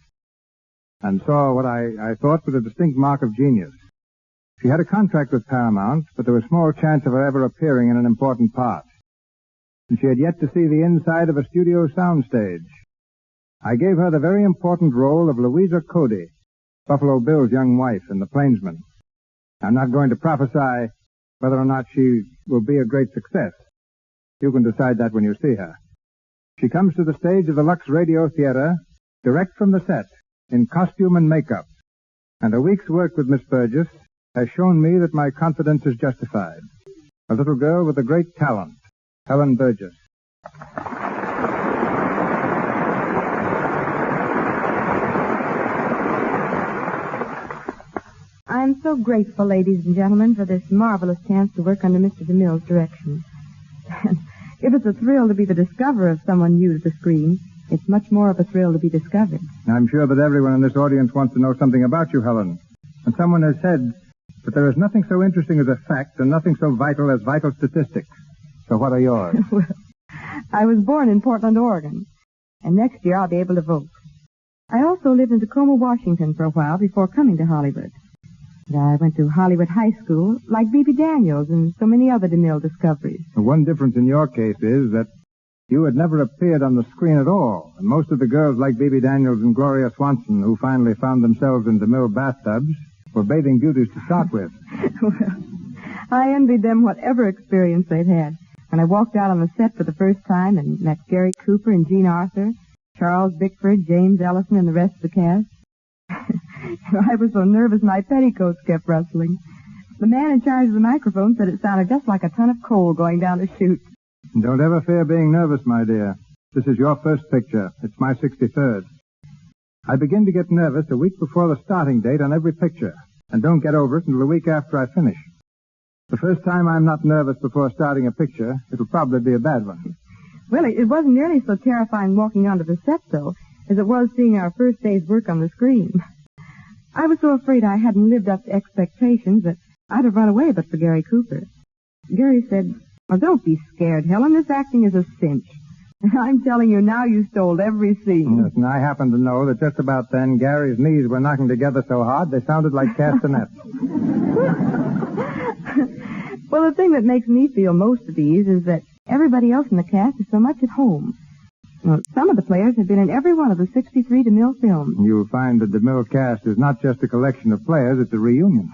and saw what I thought was a distinct mark of genius. She had a contract with Paramount, but there was small chance of her ever appearing in an important part. And she had yet to see the inside of a studio soundstage. I gave her the very important role of Louisa Cody, Buffalo Bill's young wife in The Plainsman. I'm not going to prophesy whether or not she will be a great success. You can decide that when you see her. She comes to the stage of the Lux Radio Theater direct from the set, in costume and makeup. And a week's work with Miss Burgess has shown me that my confidence is justified. A little girl with a great talent, Helen Burgess. I am so grateful, ladies and gentlemen, for this marvelous chance to work under Mr. DeMille's direction. And if it's a thrill to be the discoverer of someone new to the screen, it's much more of a thrill to be discovered. I'm sure that everyone in this audience wants to know something about you, Helen. And someone has said that there is nothing so interesting as a fact and nothing so vital as vital statistics. So what are yours? Well, I was born in Portland, Oregon, and next year I'll be able to vote. I also lived in Tacoma, Washington for a while before coming to Hollywood. And I went to Hollywood High School, like B.B. Daniels and so many other DeMille discoveries. The one difference in your case is that you had never appeared on the screen at all, and most of the girls like B.B. Daniels and Gloria Swanson, who finally found themselves in DeMille bathtubs, were bathing beauties to start with. Well, I envied them whatever experience they'd had. When I walked out on the set for the first time and met Gary Cooper and Jean Arthur, Charles Bickford, James Ellison, and the rest of the cast, I was so nervous my petticoats kept rustling. The man in charge of the microphone said it sounded just like a ton of coal going down a chute. Don't ever fear being nervous, my dear. This is your first picture. It's my 63rd. I begin to get nervous a week before the starting date on every picture, and don't get over it until the week after I finish. The first time I'm not nervous before starting a picture, it'll probably be a bad one. Well, it wasn't nearly so terrifying walking onto the set, though, as it was seeing our first day's work on the screen. I was so afraid I hadn't lived up to expectations that I'd have run away but for Gary Cooper. Gary said, "Well, don't be scared, Helen. This acting is a cinch. And I'm telling you now, you stole every scene." Yes, and I happen to know that just about then Gary's knees were knocking together so hard they sounded like castanets. Well, the thing that makes me feel most at ease is that everybody else in the cast is so much at home. Well, some of the players have been in every one of the 63 DeMille films. You'll find the DeMille cast is not just a collection of players, it's a reunion.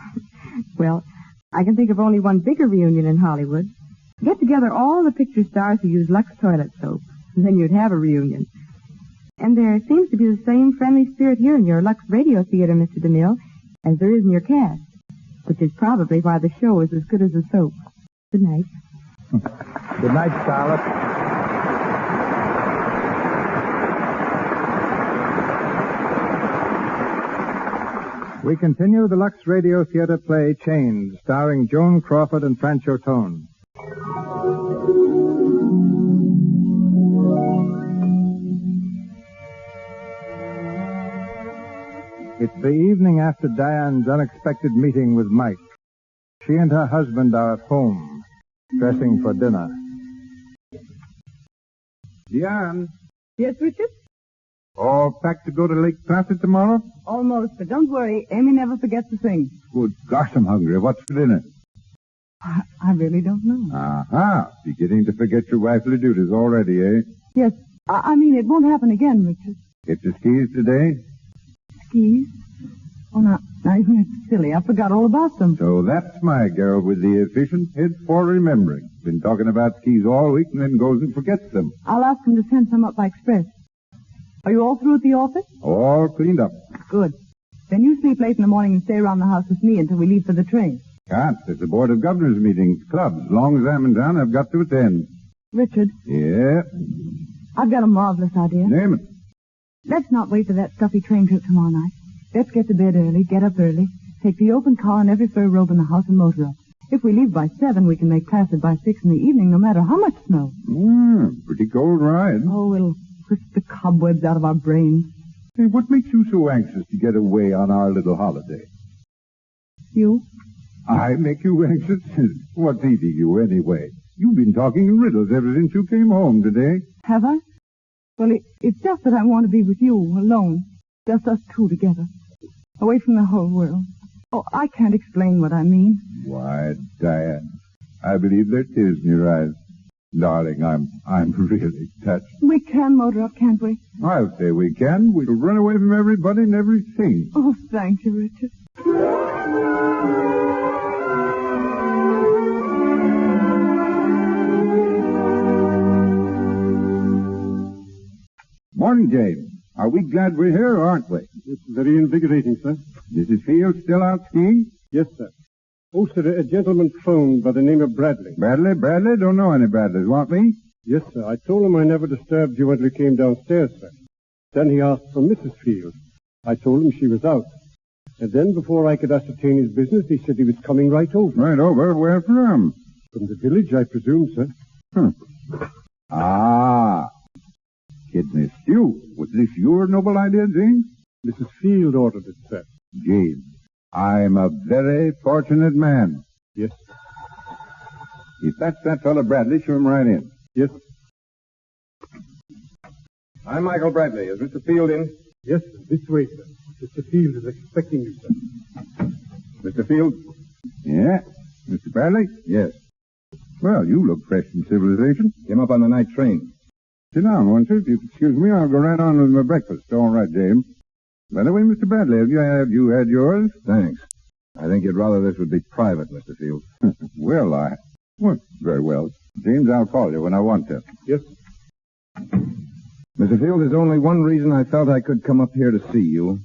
Well, I can think of only one bigger reunion in Hollywood. Get together all the picture stars who use Lux toilet soap, and then you'd have a reunion. And there seems to be the same friendly spirit here in your Lux Radio Theater, Mr. DeMille, as there is in your cast, which is probably why the show is as good as the soap. Good night. Good night, Scarlett. We continue the Lux Radio Theater play Chains, starring Joan Crawford and Francho Tone. It's the evening after Diane's unexpected meeting with Mike. She and her husband are at home, dressing for dinner. Diane, Yes, Richard? all packed to go to Lake Placid tomorrow? Almost, but don't worry. Amy never forgets a thing. Good gosh, I'm hungry. What's for dinner? I really don't know. Aha, beginning to forget your wifely duties already, eh? Yes, I mean, it won't happen again, Richard. Get your skis today? Skis? Oh, now isn't it silly? I forgot all about them. So that's my girl with the efficient head for remembering. Been talking about skis all week and then goes and forgets them. I'll ask them to send some up by express. Are you all through at the office? All cleaned up. Good. Then you sleep late in the morning and stay around the house with me until we leave for the train. Can't. There's a board of governors meetings, clubs. Long as I'm in town, I've got to attend. Richard, Yeah? I've got a marvelous idea. Name it. Let's not wait for that stuffy train trip tomorrow night. Let's get to bed early, get up early, take the open car and every fur robe in the house and motor up. If we leave by 7, we can make Placid by 6 in the evening, no matter how much snow. Pretty cold ride. Oh, it'll whisk the cobwebs out of our brains. Hey, what makes you so anxious to get away on our little holiday? You? I make you anxious? What's eating you anyway? You've been talking in riddles ever since you came home today. Have I? Well, it's just that I want to be with you, alone. Just us two together. Away from the whole world. Oh, I can't explain what I mean. Why, Diane, I believe there are tears in your eyes. Darling, I'm really touched. We can motor up, can't we? I'll say we can. We'll run away from everybody and everything. Oh, thank you, Richard. Morning, James. Are we glad we're here, or aren't we? It's very invigorating, sir. Mrs. Field still out skiing? Yes, sir. Oh, sir, a gentleman phoned by the name of Bradley. Bradley? Bradley? Don't know any Bradleys. Want me? Yes, sir. I told him I never disturbed you until he came downstairs, sir. Then he asked for Mrs. Field. I told him she was out. And then, before I could ascertain his business, he said he was coming right over. Right over? Where from? From the village, I presume, sir. Ah. Kidney stew. Was this your noble idea, James? Mrs. Field ordered it, sir. James, I'm a very fortunate man. Yes. If that's that fellow Bradley, show him right in. Yes. I'm Michael Bradley. Is Mr. Field in? Yes, sir. This way, sir. Mr. Field is expecting you, sir. Mr. Field? Yeah? Mr. Bradley? Yes. Well, you look fresh in civilization. Came up on the night train. Sit down, won't you? If you excuse me, I'll go right on with my breakfast. All right, James. By the way, Mr. Bradley, have you had yours? Thanks. I think you'd rather this would be private, Mr. Field. Well, very well. James, I'll call you when I want to. Yes. Mr. Field, there's only one reason I felt I could come up here to see you.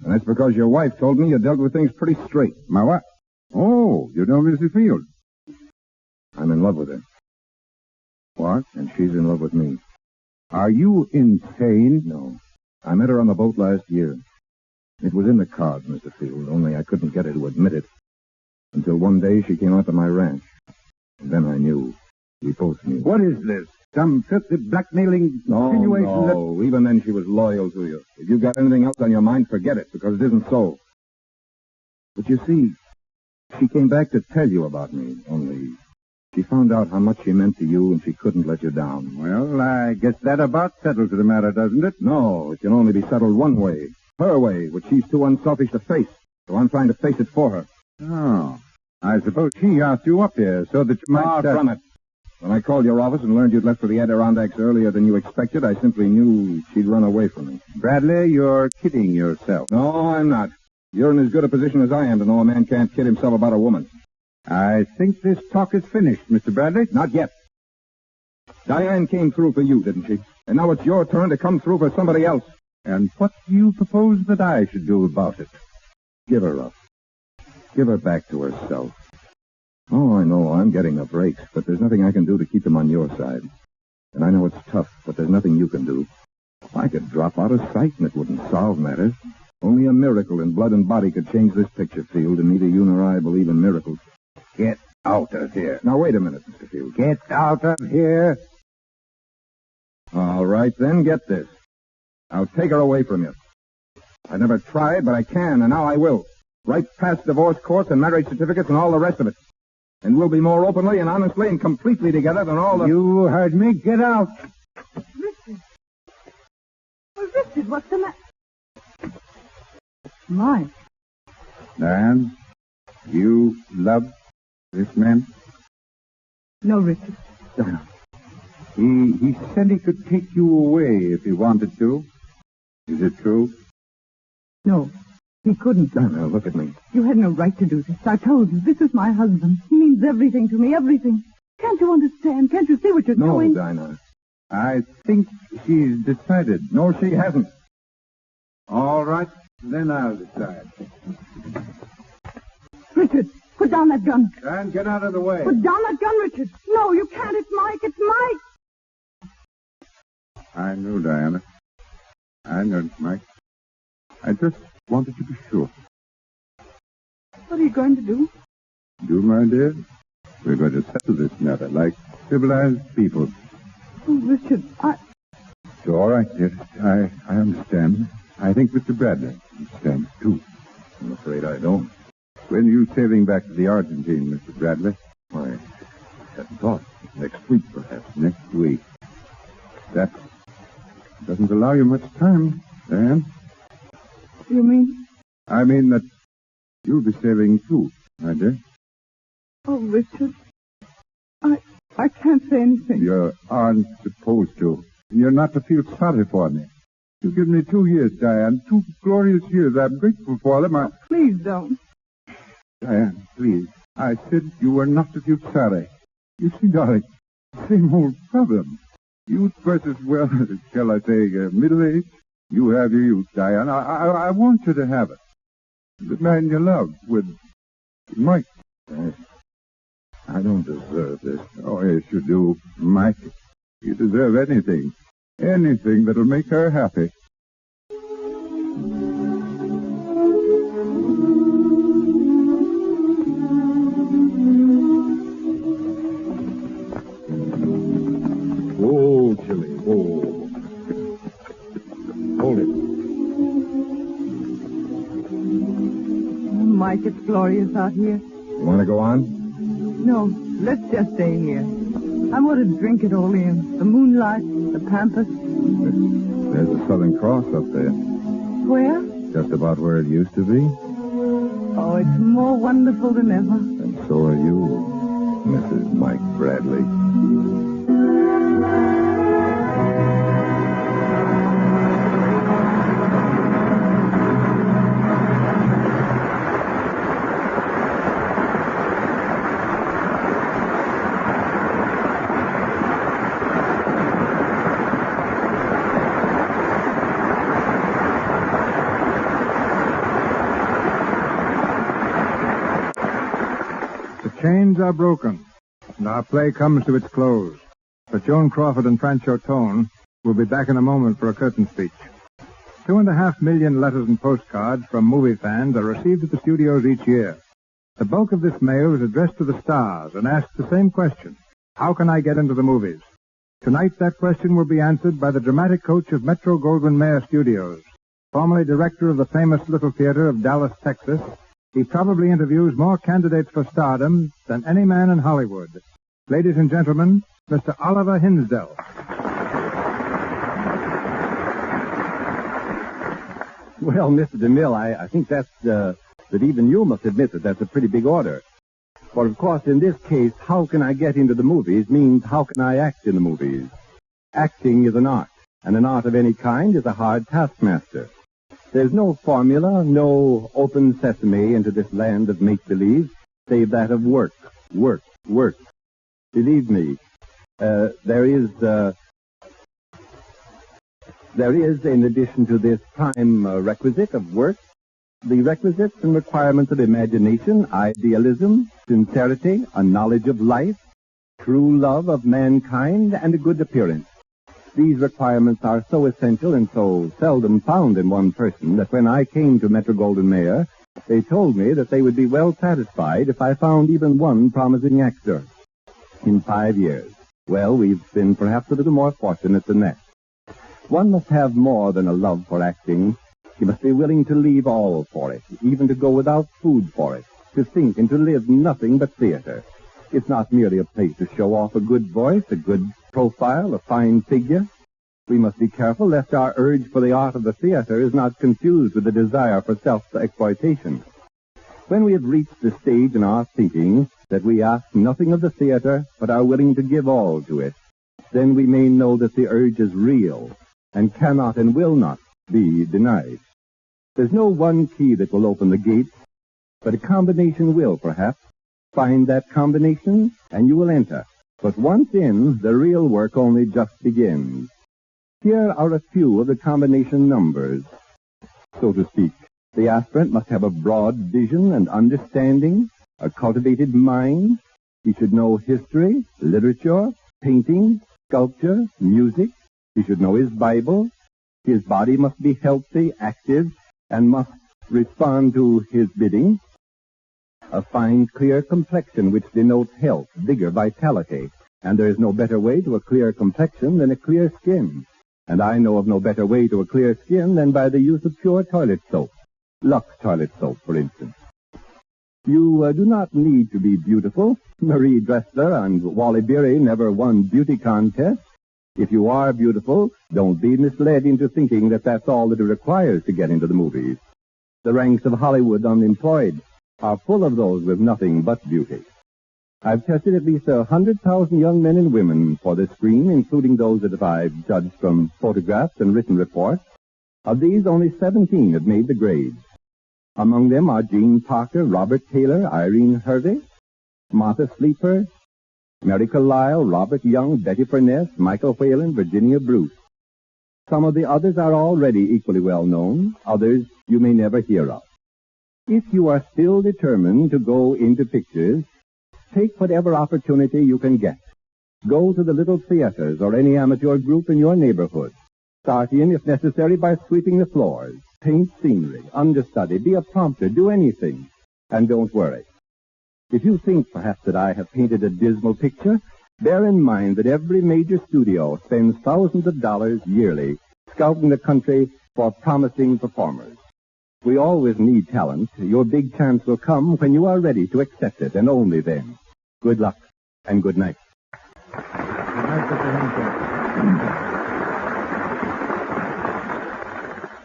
And that's because your wife told me you dealt with things pretty straight. My what? Oh, you know Mrs. Field. I'm in love with her. What? And she's in love with me. Are you insane? No. I met her on the boat last year. It was in the cards, Mr. Field, only I couldn't get her to admit it. Until one day she came out to my ranch. And then I knew. We both knew. What is this? Some filthy blackmailing insinuation? No. Even then she was loyal to you. If you've got anything else on your mind, forget it, because it isn't so. But you see, she came back to tell you about me, only she found out how much she meant to you and she couldn't let you down. Well, I guess that about settles the matter, doesn't it? No, it can only be settled one way. Her way, which she's too unselfish to face. So I'm trying to face it for her. Oh. I suppose she asked you up here so that you might... Far from it. When I called your office and learned you'd left for the Adirondacks earlier than you expected, I simply knew she'd run away from me. Bradley, you're kidding yourself. No, I'm not. You're in as good a position as I am to know a man can't kid himself about a woman. I think this talk is finished, Mr. Bradley. Not yet. Diane came through for you, didn't she? And now it's your turn to come through for somebody else. And what do you propose that I should do about it? Give her up. Give her back to herself. Oh, I know, I'm getting the breaks, but there's nothing I can do to keep them on your side. And I know it's tough, but there's nothing you can do. I could drop out of sight and it wouldn't solve matters. Only a miracle in blood and body could change this picture, Field, and neither you nor I believe in miracles. Get out of here. Now, wait a minute, Mr. Field. Get out of here. All right, then, get this. I'll take her away from you. I never tried, but I can, and now I will. Right past divorce courts and marriage certificates and all the rest of it. And we'll be more openly and honestly and completely together than all the... You heard me. Get out. Richard. Oh, Richard, what's the matter? Mike. Diane, you love this man? No, Richard. He said he could take you away if he wanted to. Is it true? No, he couldn't. Now, look at me. You had no right to do this. I told you, this is my husband. He means everything to me, everything. Can't you understand? Can't you see what you're doing? No, Dinah. I think she's decided. No, she hasn't. All right, then I'll decide. Richard, put down that gun. Dan, get out of the way. Put down that gun, Richard. No, you can't. It's Mike. It's Mike. I knew, Diana. I knew, Mike. I just wanted to be sure. What are you going to do? Do, my dear? We're going to settle this matter like civilized people. Oh, Richard, It's all right, dear. I understand. I think Mr. Bradley understands, too. I'm afraid I don't. When are you sailing back to the Argentine, Mr. Bradley? Why, I hadn't thought. Next week, perhaps. Next week. That doesn't allow you much time, Dan. You mean? I mean that you'll be sailing, too, my dear. Oh, Richard, I can't say anything. You aren't supposed to. You're not to feel sorry for me. You've given me 2 years, Diane. 2 glorious years. I'm grateful for them. Oh, please don't. Diane, please. I said you were not to feel sorry. You see, darling, same old problem. Youth versus, well, shall I say, middle age? You have your youth, Diane. I want you to have it. The man you love with Mike. I don't deserve this. Oh, yes, you do, Mike. You deserve anything. Anything that'll make her happy. Oh, Chili. Oh. Hold it. Mike, it's glorious out here. You want to go on? No, let's just stay here. I want to drink it all in. The moonlight, the pampas. There's a Southern Cross up there. Where? Just about where it used to be. Oh, it's more wonderful than ever. And so are you, Mrs. Mike Bradley. Chains are broken, and our play comes to its close. But Joan Crawford and Francho Tone will be back in a moment for a curtain speech. 2.5 million letters and postcards from movie fans are received at the studios each year. The bulk of this mail is addressed to the stars and asks the same question: how can I get into the movies? Tonight, that question will be answered by the dramatic coach of Metro-Goldwyn-Mayer Studios, formerly director of the famous Little Theater of Dallas, Texas. He probably interviews more candidates for stardom than any man in Hollywood. Ladies and gentlemen, Mr. Oliver Hinsdale. Well, Mr. DeMille, I think that even you must admit that that's a pretty big order. For, of course, in this case, how can I get into the movies means how can I act in the movies. Acting is an art, and an art of any kind is a hard taskmaster. There's no formula, no open sesame into this land of make-believe, save that of work, work, work. Believe me, there is, in addition to this time requisite of work, the requisites and requirements of imagination, idealism, sincerity, a knowledge of life, true love of mankind, and a good appearance. These requirements are so essential and so seldom found in one person that when I came to Metro-Goldwyn-Mayer, they told me that they would be well satisfied if I found even one promising actor. In 5 years. Well, we've been perhaps a little more fortunate than that. One must have more than a love for acting. He must be willing to leave all for it, even to go without food for it, to think and to live nothing but theater. It's not merely a place to show off a good voice, a good profile, a fine figure. We must be careful lest our urge for the art of the theater is not confused with the desire for self-exploitation. When we have reached the stage in our thinking that we ask nothing of the theater but are willing to give all to it, then we may know that the urge is real and cannot and will not be denied. There's no one key that will open the gate, but a combination will, perhaps. Find that combination, and you will enter. But once in, the real work only just begins. Here are a few of the combination numbers. So to speak, the aspirant must have a broad vision and understanding, a cultivated mind. He should know history, literature, painting, sculpture, music. He should know his Bible. His body must be healthy, active, and must respond to his bidding. A fine, clear complexion which denotes health, vigor, vitality. And there is no better way to a clear complexion than a clear skin. And I know of no better way to a clear skin than by the use of pure toilet soap. Lux toilet soap, for instance. You do not need to be beautiful. Marie Dressler and Wally Beery never won beauty contests. If you are beautiful, don't be misled into thinking that that's all that it requires to get into the movies. The ranks of Hollywood unemployed are full of those with nothing but beauty. I've tested at least 100,000 young men and women for this screen, including those that I've judged from photographs and written reports. Of these, only 17 have made the grades. Among them are Gene Parker, Robert Taylor, Irene Hervey, Martha Sleeper, Mary Carlisle, Robert Young, Betty Furness, Michael Whalen, Virginia Bruce. Some of the others are already equally well known, others you may never hear of. If you are still determined to go into pictures, take whatever opportunity you can get. Go to the little theaters or any amateur group in your neighborhood. Start in, if necessary, by sweeping the floors. Paint scenery, understudy, be a prompter, do anything. And don't worry. If you think, perhaps, that I have painted a dismal picture, bear in mind that every major studio spends thousands of dollars yearly scouting the country for promising performers. We always need talent. Your big chance will come when you are ready to accept it, and only then. Good luck, and good night.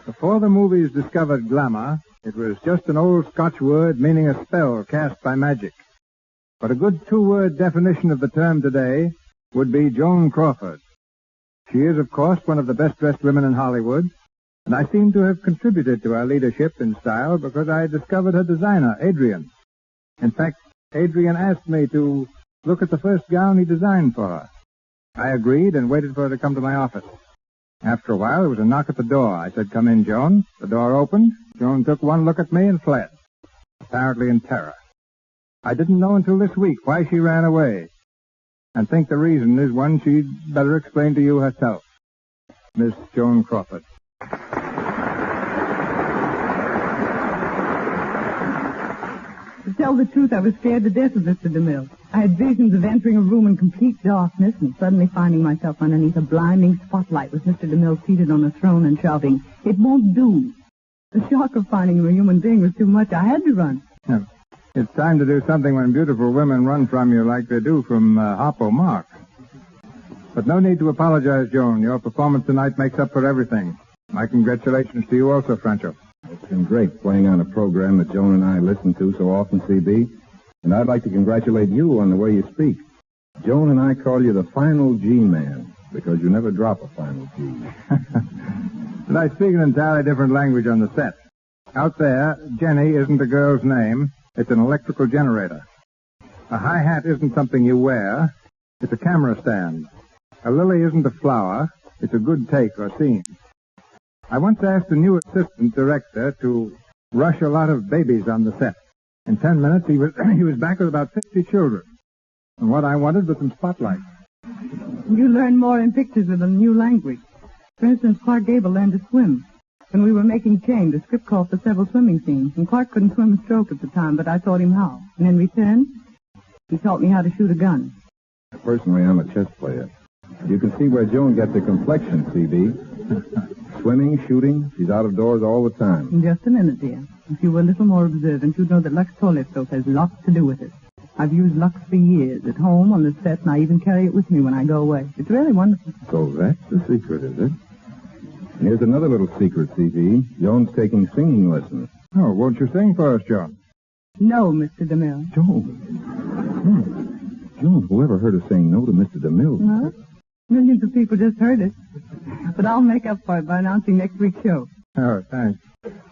Before the movies discovered glamour, it was just an old Scotch word meaning a spell cast by magic. But a good two-word definition of the term today would be Joan Crawford. She is, of course, one of the best-dressed women in Hollywood, and I seem to have contributed to her leadership in style because I discovered her designer, Adrian. In fact, Adrian asked me to look at the first gown he designed for her. I agreed and waited for her to come to my office. After a while, there was a knock at the door. I said, "Come in, Joan." The door opened. Joan took one look at me and fled, apparently in terror. I didn't know until this week why she ran away, and think the reason is one she'd better explain to you herself. Miss Joan Crawford. To tell the truth, I was scared to death of Mr. DeMille. I had visions of entering a room in complete darkness and suddenly finding myself underneath a blinding spotlight with Mr. DeMille seated on a throne and shouting, "It won't do." The shock of finding him a human being was too much. I had to run. Yeah. It's time to do something when beautiful women run from you like they do from Hoppo Mark. But no need to apologize, Joan. Your performance tonight makes up for everything. My congratulations to you also, Francho. It's been great playing on a program that Joan and I listen to so often, CB. And I'd like to congratulate you on the way you speak. Joan and I call you the Final G-Man because you never drop a final G. But I speak an entirely different language on the set. Out there, Jenny isn't a girl's name. It's an electrical generator. A hi-hat isn't something you wear. It's a camera stand. A lily isn't a flower. It's a good take or scene. I once asked a new assistant director to rush a lot of babies on the set. In 10 minutes, he was back with about 50 children. And what I wanted was some spotlight. You learn more in pictures with a new language. For instance, Clark Gable learned to swim. When we were making Chime, the script called for several swimming scenes, and Clark couldn't swim a stroke at the time, but I taught him how. And in return, he taught me how to shoot a gun. Personally, I'm a chess player. You can see where Joan gets her complexion, CB. Swimming, shooting, she's out of doors all the time. In just a minute, dear. If you were a little more observant, you'd know that Lux toilet soap has lots to do with it. I've used Lux for years, at home, on the set, and I even carry it with me when I go away. It's really wonderful. So that's the secret, is it? And here's another little secret, CB. Joan's taking singing lessons. Oh, won't you sing for us, Joan? No, Mr. DeMille. Joan. Joan, whoever heard of saying no to Mr. DeMille? Huh? Millions of people just heard it. But I'll make up for it by announcing next week's show. Oh, thanks.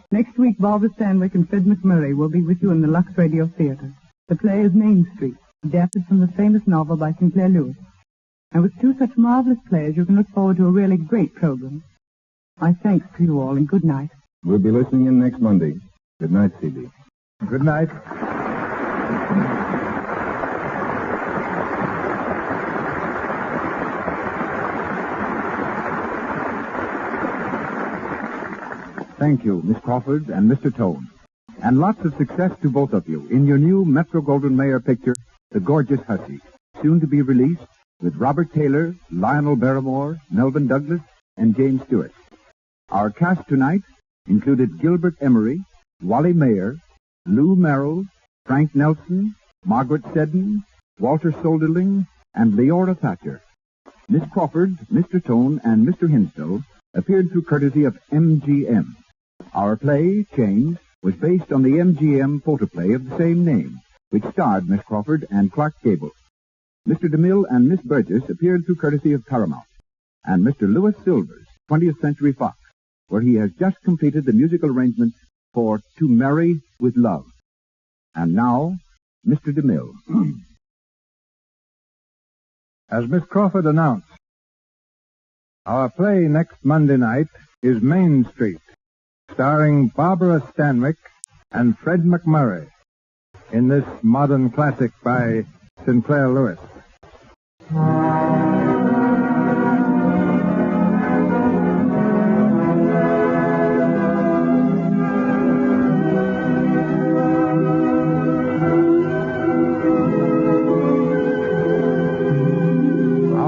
Next week, Barbara Stanwyck and Fred McMurray will be with you in the Lux Radio Theater. The play is Main Street, adapted from the famous novel by Sinclair Lewis. And with two such marvelous players, you can look forward to a really great program. My thanks to you all, and good night. We'll be listening in next Monday. Good night, CB. Good night. Thank you, Miss Crawford and Mr. Tone. And lots of success to both of you in your new Metro-Goldwyn-Mayer picture, The Gorgeous Hussy, soon to be released with Robert Taylor, Lionel Barrymore, Melvin Douglas, and James Stewart. Our cast tonight included Gilbert Emery, Wally Mayer, Lou Merrill, Frank Nelson, Margaret Seddon, Walter Solderling, and Leora Thatcher. Miss Crawford, Mr. Tone, and Mr. Hinsdale appeared through courtesy of MGM. Our play, Change, was based on the MGM photoplay of the same name, which starred Miss Crawford and Clark Gable. Mr. DeMille and Miss Burgess appeared through courtesy of Paramount, and Mr. Louis Silvers, 20th Century Fox, where he has just completed the musical arrangements for To Marry with Love. And now, Mr. DeMille. As Miss Crawford announced, our play next Monday night is Main Street, starring Barbara Stanwyck and Fred McMurray, in this modern classic by Sinclair Lewis.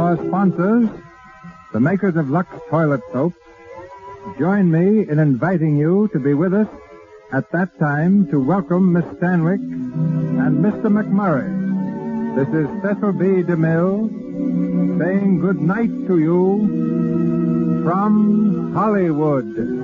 Our sponsors, the makers of Lux Toilet Soap, join me in inviting you to be with us at that time to welcome Miss Stanwyck and Mr. McMurray. This is Cecil B. DeMille saying good night to you from Hollywood.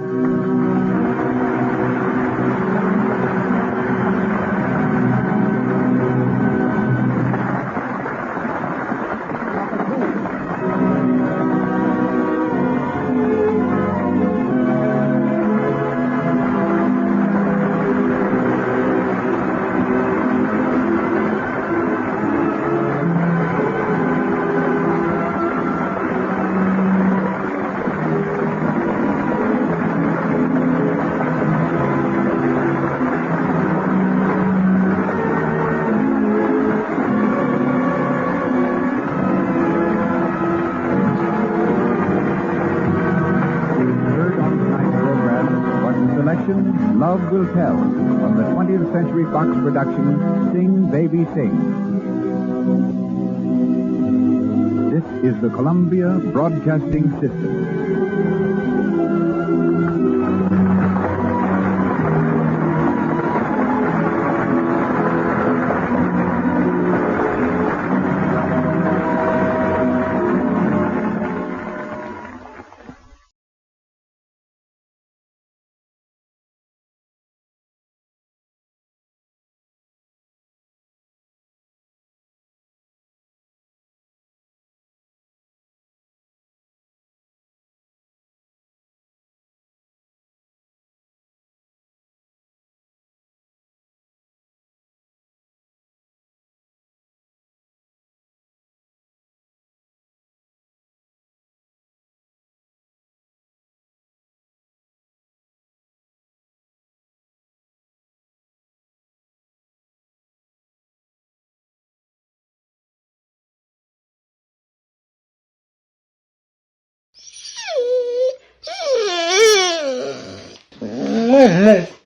Love Will Tell, from the 20th Century Fox production, Sing, Baby, Sing. This is the Columbia Broadcasting System.